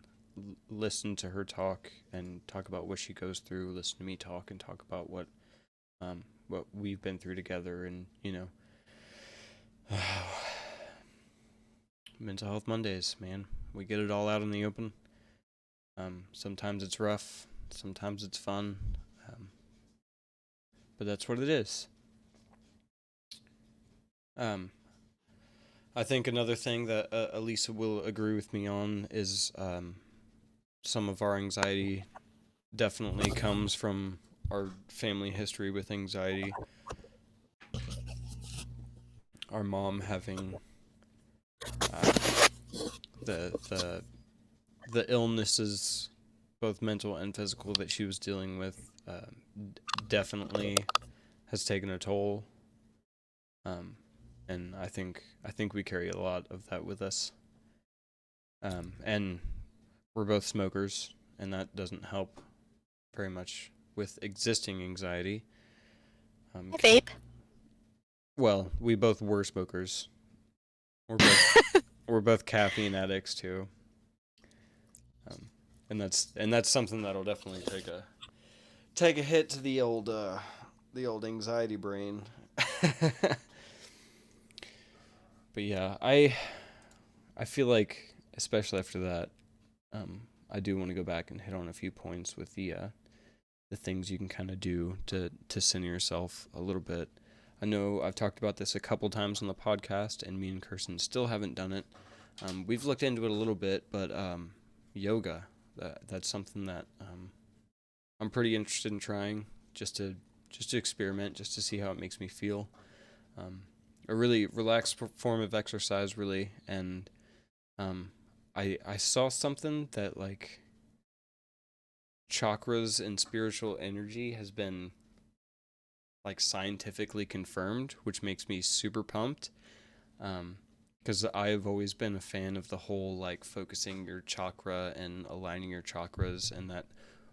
listen to her talk and talk about what she goes through, listen to me talk and talk about what we've been through together, and Mental Health Mondays, man. We get it all out in the open. Sometimes it's rough, sometimes it's fun, but that's what it is. I think another thing that Elisa will agree with me on is some of our anxiety definitely comes from our family history with anxiety. Our mom having the illnesses, both mental and physical, that she was dealing with, definitely has taken a toll. And I think we carry a lot of that with us. And we're both smokers, and that doesn't help very much with existing anxiety. I vape. Well, we both were smokers. We're both caffeine addicts too. And that's something that'll definitely take a hit to the old anxiety brain. But yeah, I feel like, especially after that, I do want to go back and hit on a few points with the things you can kind of do to center yourself a little bit. I know I've talked about this a couple times on the podcast, and me and Kirsten still haven't done it. We've looked into it a little bit, but yoga, that's something that I'm pretty interested in trying, just to experiment, just to see how it makes me feel. A really relaxed form of exercise, really, and I saw something that like chakras and spiritual energy has been like scientifically confirmed, which makes me super pumped. Because I've always been a fan of the whole like focusing your chakra and aligning your chakras, and that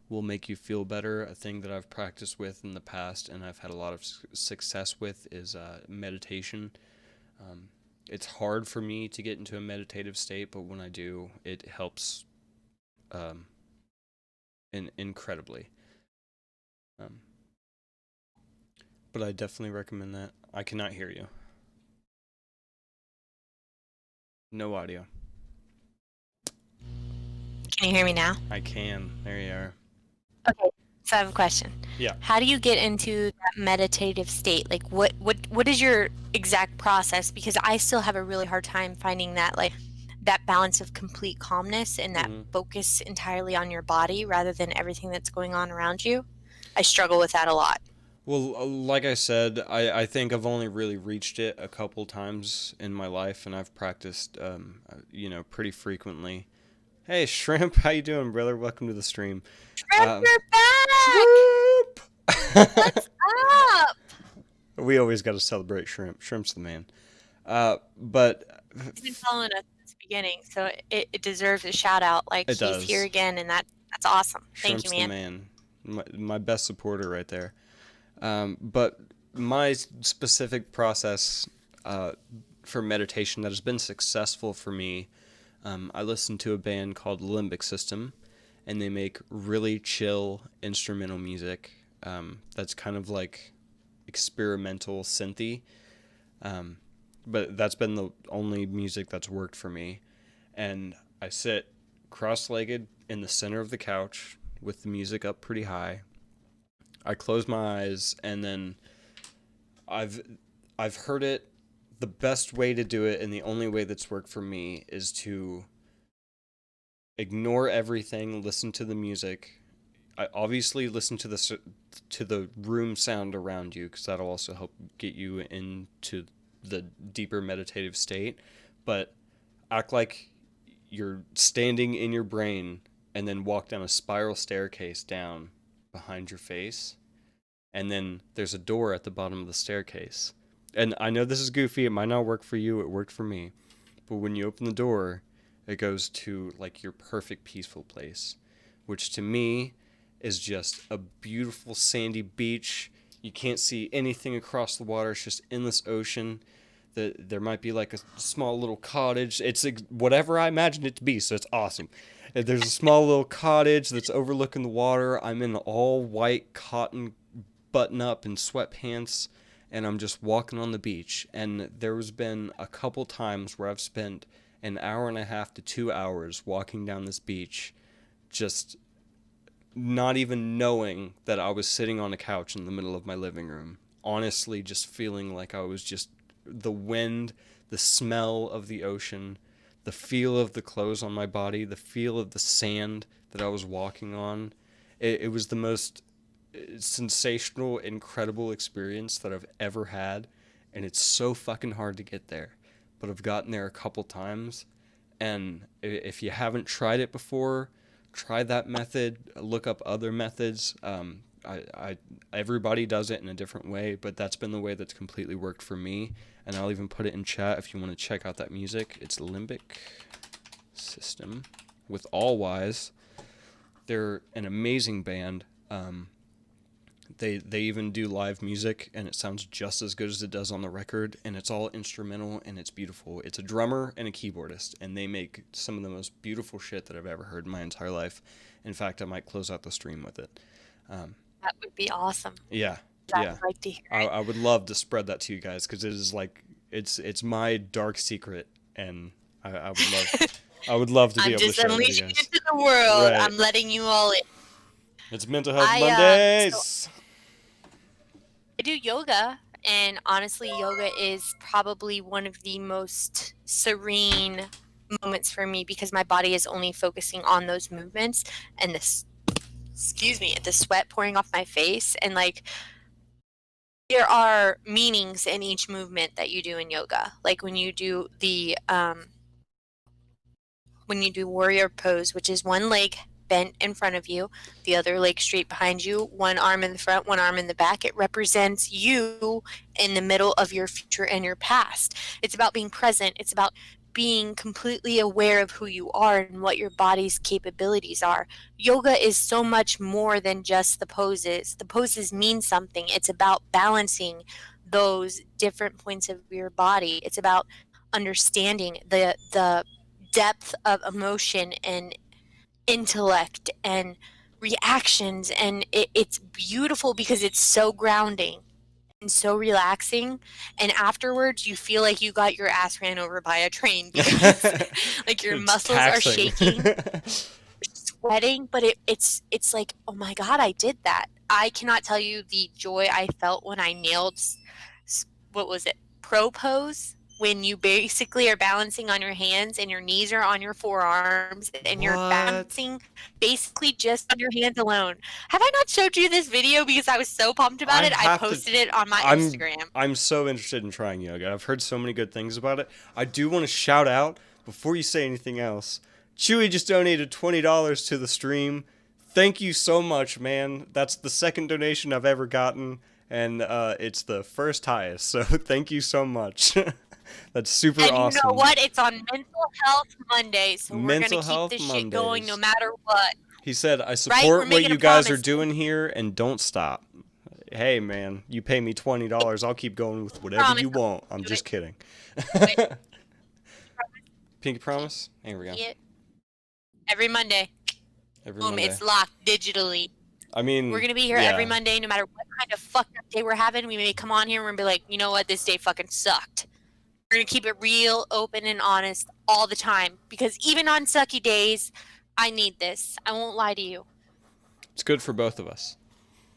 will make you feel better. A thing that I've practiced with in the past and I've had a lot of success with is meditation. It's hard for me to get into a meditative state, but when I do, it helps incredibly. But I definitely recommend that. I cannot hear you. No audio. Can you hear me now? I can. There you are. Okay. So I have a question. Yeah. How do you get into that meditative state? Like what is your exact process? Because I still have a really hard time finding that like that balance of complete calmness and that focus entirely on your body rather than everything that's going on around you. I struggle with that a lot. Well, like I said, I think I've only really reached it a couple times in my life, and I've practiced, pretty frequently. Hey, Shrimp, how you doing, brother? Welcome to the stream. Shrimp, you're back! Shrimp! What's up? We always got to celebrate Shrimp. Shrimp's the man. But He's been following us since the beginning, so it deserves a shout out. Like it he's does. here again, and that's awesome. Shrimp's Thank you, man. the man. My best supporter right there. But my specific process for meditation that has been successful for me, I listen to a band called Limbic System, and they make really chill instrumental music that's kind of like experimental synthy. But that's been the only music that's worked for me. And I sit cross-legged in the center of the couch with the music up pretty high. I close my eyes, and then I've heard it. The best way to do it, and the only way that's worked for me, is to ignore everything, listen to the music. I obviously listen to the room sound around you, because that'll also help get you into the deeper meditative state. But act like you're standing in your brain, and then walk down a spiral staircase down behind your face, and then there's a door at the bottom of the staircase. And I know this is goofy, it might not work for you, it worked for me, but when you open the door, it goes to like your perfect peaceful place, which to me is just a beautiful sandy beach. You can't see anything across the water, it's just endless ocean. There might be like a small little cottage. It's whatever I imagined it to be, so it's awesome. There's a small little cottage that's overlooking the water. I'm in all white cotton button-up and sweatpants, and I'm just walking on the beach. And there's been a couple times where I've spent an hour and a half to 2 hours walking down this beach, just not even knowing that I was sitting on a couch in the middle of my living room. Honestly, just feeling like I was just the wind, the smell of the ocean, the feel of the clothes on my body, the feel of the sand that I was walking on. It was the most sensational, incredible experience that I've ever had, and it's so fucking hard to get there. But I've gotten there a couple times, and if you haven't tried it before, try that method. Look up other methods. Everybody does it in a different way, but that's been the way that's completely worked for me. And I'll even put it in chat if you want to check out that music. It's Limbic System with all Y's. They're an amazing band. They even do live music, and it sounds just as good as it does on the record, and it's all instrumental, and it's beautiful. It's a drummer and a keyboardist, and they make some of the most beautiful shit that I've ever heard in my entire life. In fact, I might close out the stream with it. That would be awesome. Yeah. I'd like to hear it. I would love to spread that to you guys, because it is like it's my dark secret, and I would love I would love to be able to share it with you unleashing guys. it to the world. Right. I'm letting you all in. It's Mental Health I Mondays. I do yoga, And honestly, yoga is probably one of the most serene moments for me because my body is only focusing on those movements and this, excuse me, the sweat pouring off my face. And like, there are meanings in each movement that you do in yoga. Like when you do warrior pose, which is one leg bent in front of you, the other leg straight behind you, one arm in the front, one arm in the back. It represents you in the middle of your future and your past. It's about being present. It's about being completely aware of who you are and what your body's capabilities are. Yoga is so much more than just the poses. The poses mean something. It's about balancing those different points of your body. It's about understanding the depth of emotion and intellect and reactions, and it's beautiful because it's so grounding and so relaxing, and afterwards you feel like you got your ass ran over by a train because like your It's muscles are taxing. shaking, sweating, but it's like, oh my god, I did that. I cannot tell you the joy I felt when I nailed what was it, pro pose, when you basically are balancing on your hands and your knees are on your forearms and you're What? balancing basically just on your hands alone. Have I not showed you this video because I was so pumped about I it? I have to. posted it on my I'm Instagram. I'm so interested in trying yoga. I've heard so many good things about it. I do want to shout out before you say anything else. Chewy just donated $20 to the stream. Thank you so much, man. That's the second donation I've ever gotten, and it's the first highest. So thank you so much. That's super And you know awesome. what? It's on Mental Health Monday, so we're going to Mental keep Health this shit going no Mondays. matter what. He said, I Right? We're support what making you a guys are promise. doing here and don't stop. Hey, man, you pay me $20. I'll keep going with whatever Promise. you want. I'm Do just it. kidding. Do it. Pinky promise? Here we go. Every Monday. Every Boom, Monday. it's locked digitally. I mean, We're gonna be here every Monday, no matter what kind of fucked up day we're having. We may come on here and we're gonna be like, you know what, this day fucking sucked. We're gonna keep it real, open, and honest all the time. Because even on sucky days, I need this. I won't lie to you. It's good for both of us.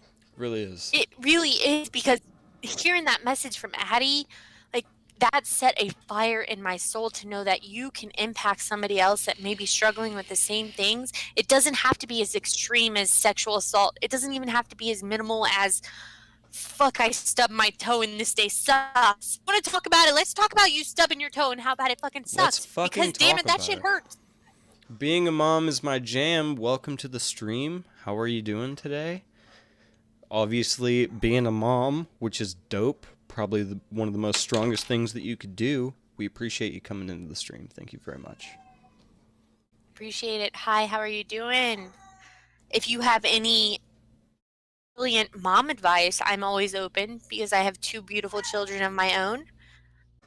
It really is. It really is, because hearing that message from Addie, like, that set a fire in my soul to know that you can impact somebody else that may be struggling with the same things. It doesn't have to be as extreme as sexual assault. It doesn't even have to be as minimal as, fuck, I stubbed my toe and this day sucks. Want to talk about it? Let's talk about you stubbing your toe and how bad it fucking Let's sucks. fucking Because damn talk it, that about shit it. hurts. Being a mom is my jam. Welcome to the stream. How are you doing today? Obviously, being a mom, which is dope, probably one of the most strongest things that you could do. We appreciate you coming into the stream. Thank you very much. Appreciate it. Hi, how are you doing? If you have any brilliant mom advice, I'm always open because I have two beautiful children of my own.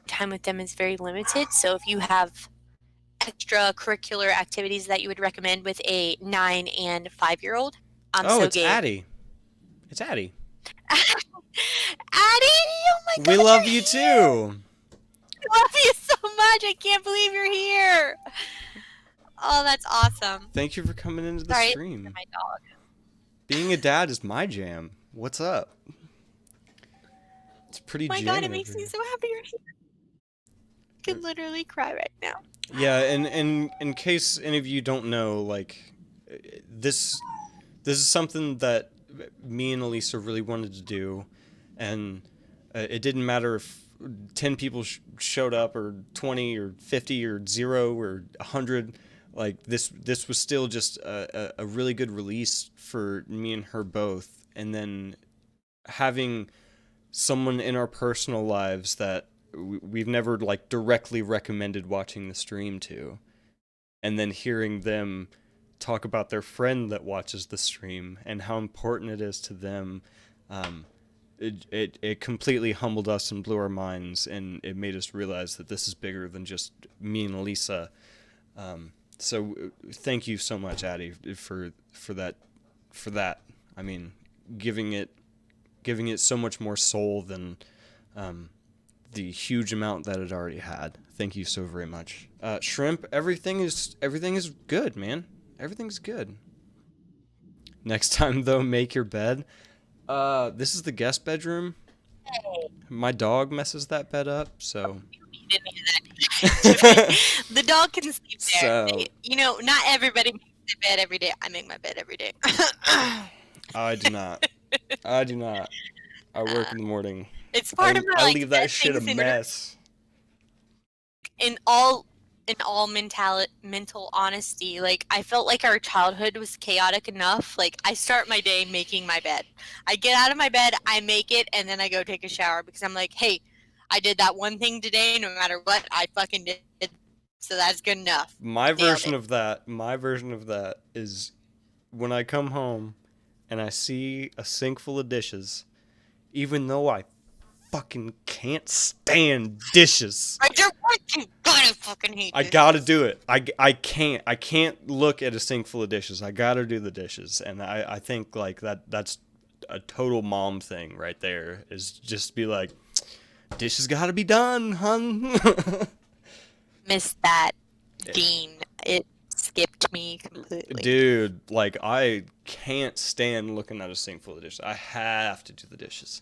Time with them is very limited. So if you have extracurricular activities that you would recommend with a 9 and 5-year-old, I'm Oh, so it's game. Addie. It's Addie. Addie, oh my god, We love you're you here. too. I love you so much. I can't believe you're here. Oh, that's awesome. Thank you for coming into the Sorry, stream. my dog. Being a dad is my jam. What's up? It's pretty Oh my jam god, it over makes me here. so happy you're here. I could literally cry right now. Yeah, and in case any of you don't know, like, this is something that me and Elisa really wanted to do, and it didn't matter if 10 people showed up, or 20, or 50, or 0, or 100. Like, this was still just a really good release for me and her both, and then having someone in our personal lives that we've never like directly recommended watching the stream to, and then hearing them talk about their friend that watches the stream and how important it is to them, it completely humbled us and blew our minds, and it made us realize that this is bigger than just me and Lisa. So thank you so much, Addie, for that. I mean, giving it so much more soul than the huge amount that it already had. Thank you so very much. Shrimp, everything is good, man. Everything's good. Next time, though, make your bed. This is the guest bedroom. My dog messes that bed up, so You didn't hear that. The dog can sleep there. so Not everybody makes their bed every day. I make my bed every day. I do not. I do not. I work in the morning. It's part I of my I like leave that set shit a things in order. mess. In all mental honesty, like I felt like our childhood was chaotic enough. Like I start my day making my bed. I get out of my bed, I make it, and then I go take a shower because I'm like, hey, I did that one thing today. No matter what, I fucking did. So that's good enough. My Nailed version it. of that, is when I come home and I see a sink full of dishes, even though I fucking can't stand dishes. I don't want to, but I fucking hate I this. gotta do it. I can't look at a sink full of dishes. I gotta do the dishes. And I think like that's a total mom thing right there, is just be like, dishes gotta be done, hun. Missed that, Dean. It skipped me completely. Dude, like I can't stand looking at a sink full of dishes. I have to do the dishes.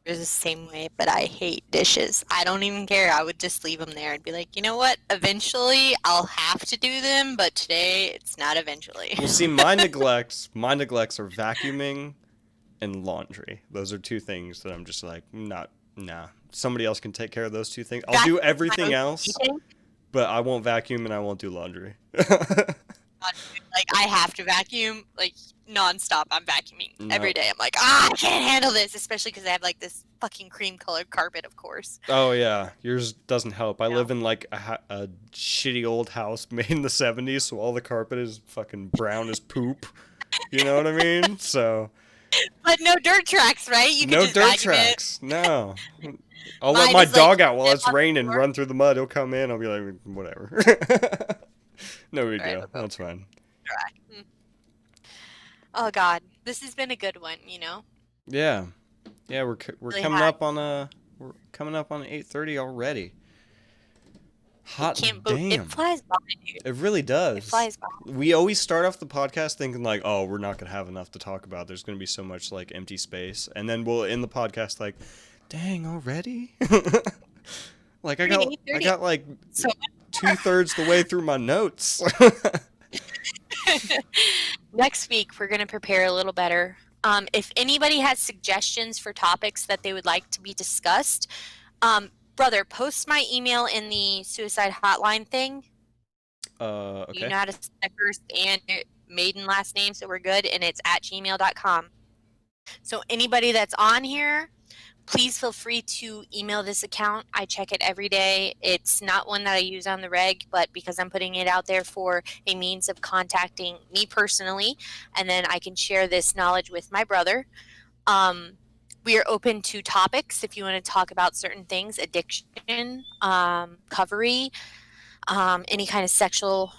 You're the same way, but I hate dishes. I don't even care. I would just leave them there and be like, you know what? Eventually, I'll have to do them, but today it's not eventually. Well, see, my neglects are vacuuming and laundry. Those are two things that I'm just like, nah. Somebody else can take care of those two things. I'll do everything else, but I won't vacuum and I won't do laundry. Like I have to vacuum like nonstop. I'm vacuuming No. every day. I'm like, I can't handle this, especially because I have like this fucking cream colored carpet, of course. Oh yeah, yours doesn't help. I No. live in like a shitty old house made in the 70s, so all the carpet is fucking brown as poop. You know what I mean? So But no dirt tracks, right? You can no just dirt vacuum tracks. No. I'll Mine let my is, like, dog out while sit it's on the raining, floor. run through the mud. He'll come in. I'll be like, whatever. No big Right, deal. we're both That's fine. dry. Oh God, this has been a good one. Yeah, we're Really coming had. up on 8:30 already. Hot Can't believe it damn. flies by, dude. It really does. It flies by. We always start off the podcast thinking like, oh, we're not gonna have enough to talk about. There's gonna be so much like empty space, and then we'll end the podcast like, dang, already. Like I got like So 2/3 the way through my notes. next week we're gonna prepare a little better. If anybody has suggestions for topics that they would like to be discussed, brother, post my email in the suicide hotline thing. Okay. You know how to say first and maiden last name, so we're good, and it's at gmail.com. So anybody that's on here, please feel free to email this account. I check it every day. It's not one that I use on the reg, but because I'm putting it out there for a means of contacting me personally, and then I can share this knowledge with my brother. We are open to topics if you want to talk about certain things, addiction, recovery, any kind of sexual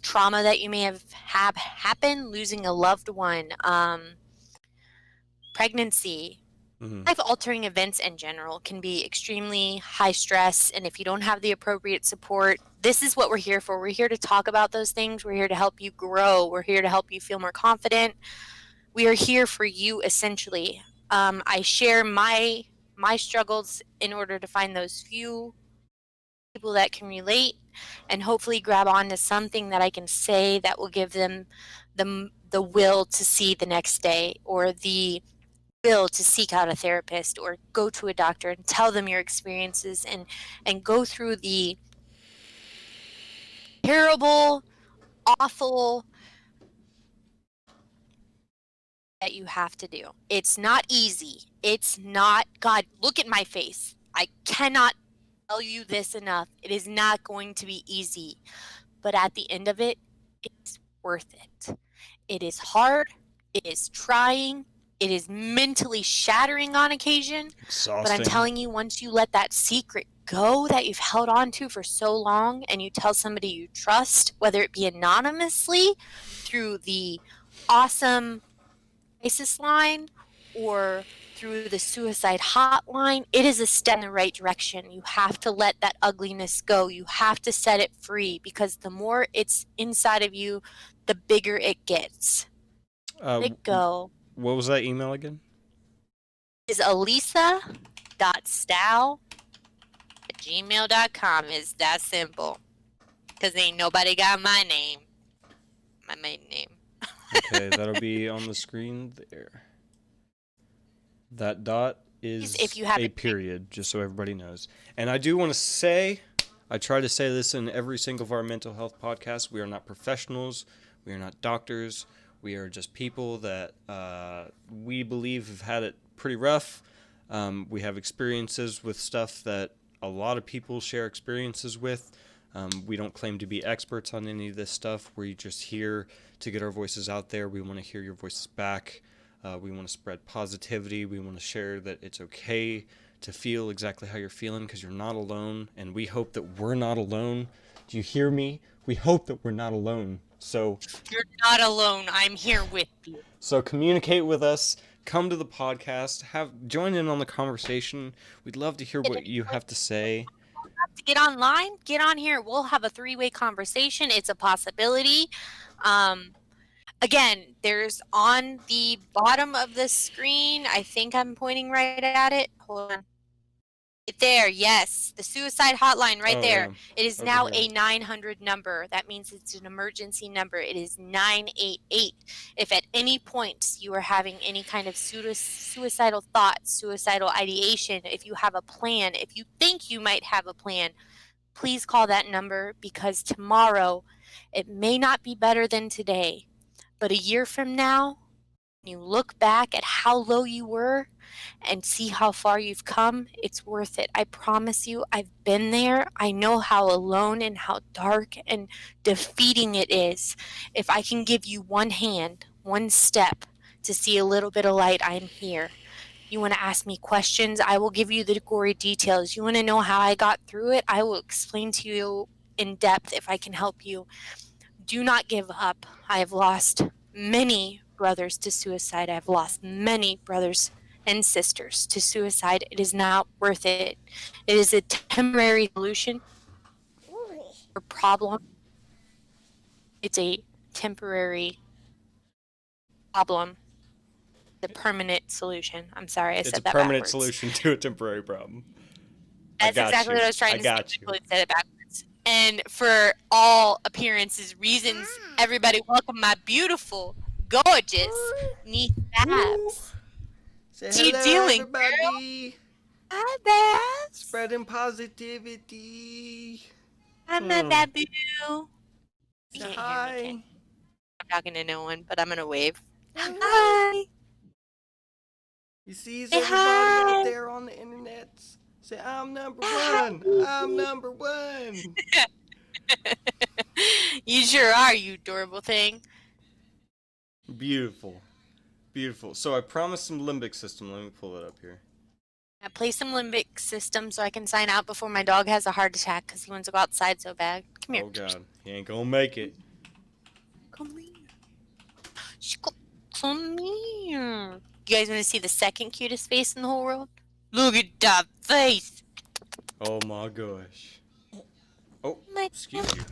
trauma that you may have happen, losing a loved one, pregnancy. Life altering events in general can be extremely high stress, and if you don't have the appropriate support, this is what we're here for. We're here to talk about those things. We're here to help you grow. We're here to help you feel more confident. We are here for you essentially. I share my struggles in order to find those few people that can relate and hopefully grab on to something that I can say that will give them the will to see the next day, or the will to seek out a therapist or go to a doctor and tell them your experiences, and go through the terrible, awful that you have to do. It's not easy. It's not, God, look at my face. I cannot tell you this enough. It is not going to be easy. But at the end of it, it's worth it. It is hard. It is trying. It is mentally shattering on occasion. Exhausting. But I'm telling you, once you let that secret go that you've held on to for so long, and you tell somebody you trust, whether it be anonymously through the awesome crisis line or through the suicide hotline, it is a step in the right direction. You have to let that ugliness go. You have to set it free, because the more it's inside of you, the bigger it gets. Let it go. What was that email again? is elisa.stough@gmail.com. Is that simple. Because ain't nobody got my name. My maiden name. Okay, that'll be on the screen there. That dot is If you have a it- period, just so everybody knows. And I do want to say, I try to say this in every single of our mental health podcasts. We are not professionals. We are not doctors. We are just people that we believe have had it pretty rough. We have experiences with stuff that a lot of people share experiences with. We don't claim to be experts on any of this stuff. We're just here to get our voices out there. We want to hear your voices back. We want to spread positivity. We want to share that it's okay to feel exactly how you're feeling because you're not alone. And we hope that we're not alone. Do you hear me? We hope that we're not alone. So You're not alone. I'm here with you. So communicate with us. Come to the podcast. Join in on the conversation. We'd love to hear what you have to say. To get online, get on here. We'll have a 3-way conversation. It's a possibility. Again, there's on the bottom of the screen, I think I'm pointing right at it. Hold on. Right there, yes. The suicide hotline right there. Yeah. It is Over now here. a 900 number. That means it's an emergency number. It is 988. If at any point you are having any kind of suicidal thoughts, suicidal ideation, if you have a plan, if you think you might have a plan, please call that number because tomorrow it may not be better than today. But a year from now, when you look back at how low you were and see how far you've come, it's worth it. I promise you, I've been there. I know how alone and how dark and defeating it is. If I can give you one hand, one step to see a little bit of light, I'm here. You want to ask me questions? I will give you the gory details. You want to know how I got through it? I will explain to you in depth if I can help you. Do not give up. I have lost many brothers to suicide. I have lost many brothers and sisters to suicide. It is not worth it. It is a temporary solution or problem. It's a temporary problem. The permanent solution. I'm sorry, I said that It's a permanent backwards. solution to a temporary problem. That's got exactly you. what I was trying I to got say. you. I totally said it backwards. And for all appearances, reasons, everybody welcome my beautiful, gorgeous niece Babs. Say What you doing, everybody. Hi, Babs. Spreading positivity. I'm not that boo. Say You can't hear me, hi. can you? I'm talking to no one, but I'm gonna wave. Hi. You see Say everybody hi. out there on the internet. Say I'm number Hi. one. I'm number one. You sure are, you adorable thing. Beautiful. Beautiful. So I promised some limbic system. Let me pull it up here. I play some limbic system so I can sign out before my dog has a heart attack because he wants to go outside so bad. Come here. Oh god, he ain't gonna make it. Come here. Come here. You guys want to see the second cutest face in the whole world? Look at that face. Oh my gosh. Oh, My- excuse you.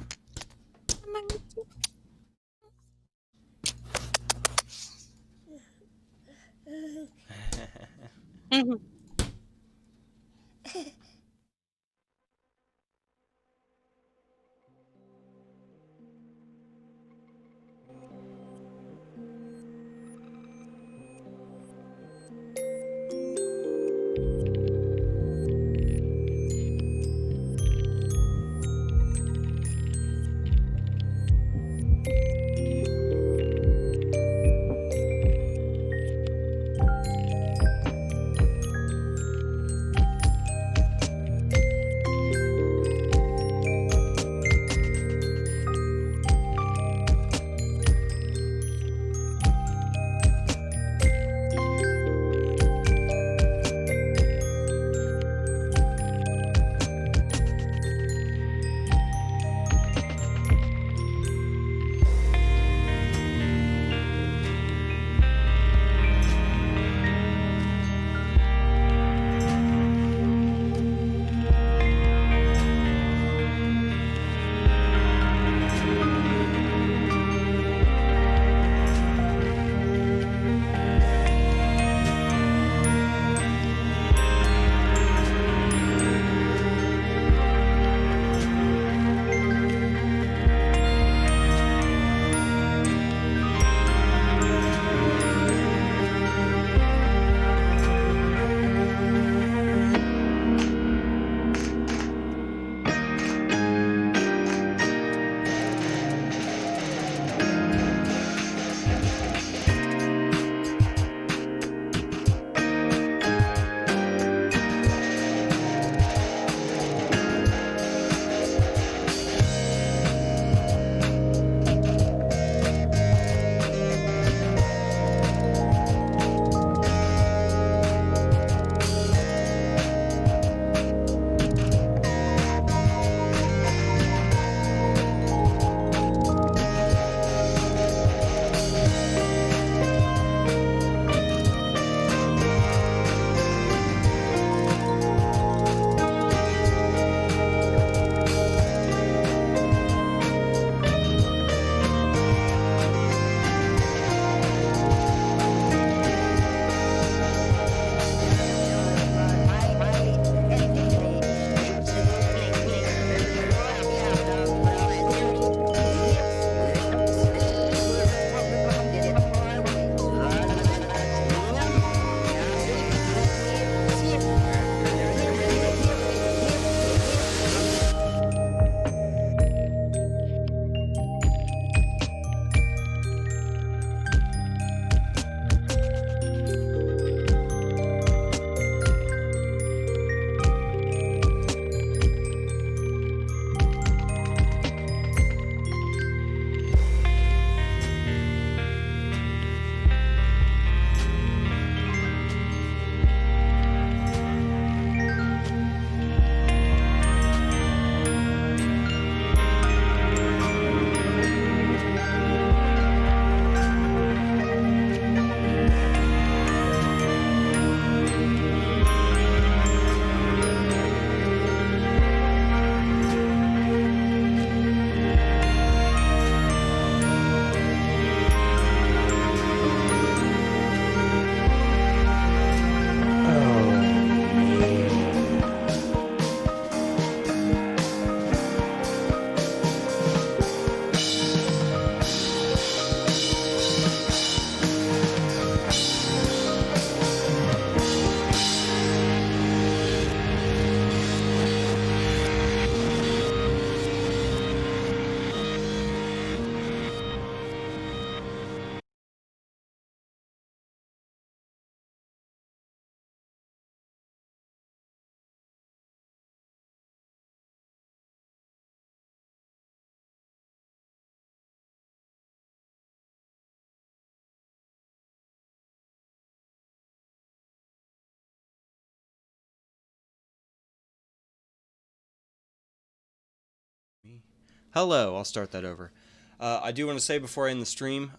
Hello, I'll start that over. I do want to say before I end the stream,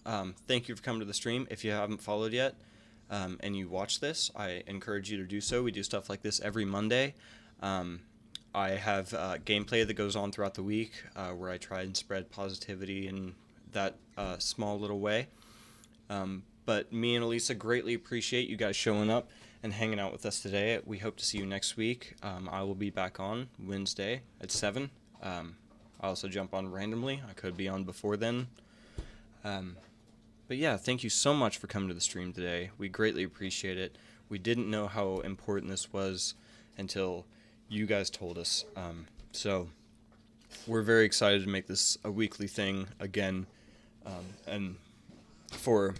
thank you for coming to the stream. If you haven't followed yet and you watch this, I encourage you to do so. We do stuff like this every Monday. I have gameplay that goes on throughout the week where I try and spread positivity in that small little way. But me and Elisa greatly appreciate you guys showing up and hanging out with us today. We hope to see you next week. I will be back on Wednesday at 7. I also jump on randomly. I could be on before then. But yeah, thank you so much for coming to the stream today. We greatly appreciate it. We didn't know how important this was until you guys told us. So we're very excited to make this a weekly thing again. And for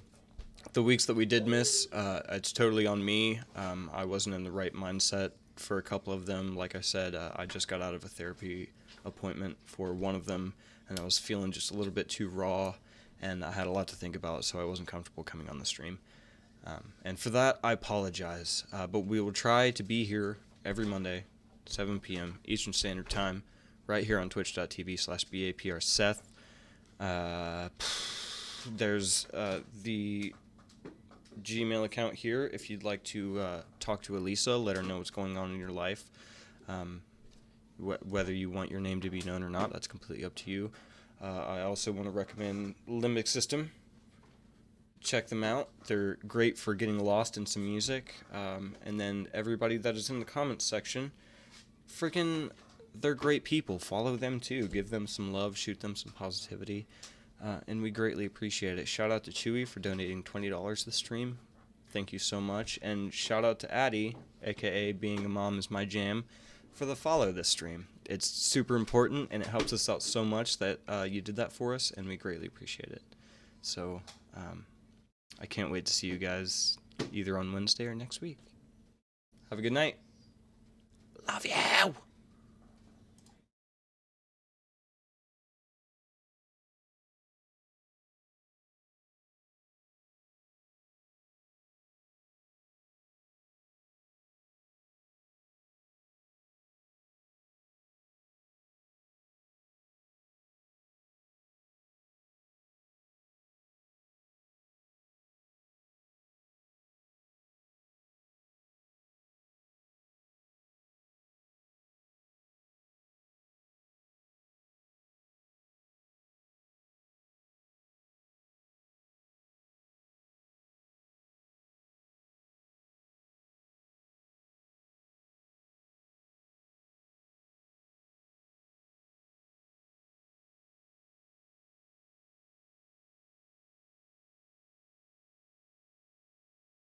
the weeks that we did miss, it's totally on me. I wasn't in the right mindset for a couple of them. Like I said, I just got out of a therapy appointment for one of them, and I was feeling just a little bit too raw, and I had a lot to think about, so I wasn't comfortable coming on the stream. And for that, I apologize. But we will try to be here every Monday, 7 p.m. Eastern Standard Time, right here on twitch.tv/BAPRSeth. There's the Gmail account here if you'd like to talk to Elisa, let her know what's going on in your life. Whether you want your name to be known or not, that's completely up to you. I also want to recommend Limbic System. Check them out. They're great for getting lost in some music. And then everybody that is in the comments section, they're great people. Follow them too. Give them some love. Shoot them some positivity. And we greatly appreciate it. Shout out to Chewy for donating $20 this stream. Thank you so much. And shout out to Addie, aka Being a Mom is My Jam, for the follow this stream. It's super important, and it helps us out so much that you did that for us, and we greatly appreciate it. So I can't wait to see you guys either on Wednesday or next week. Have a good night. Love you.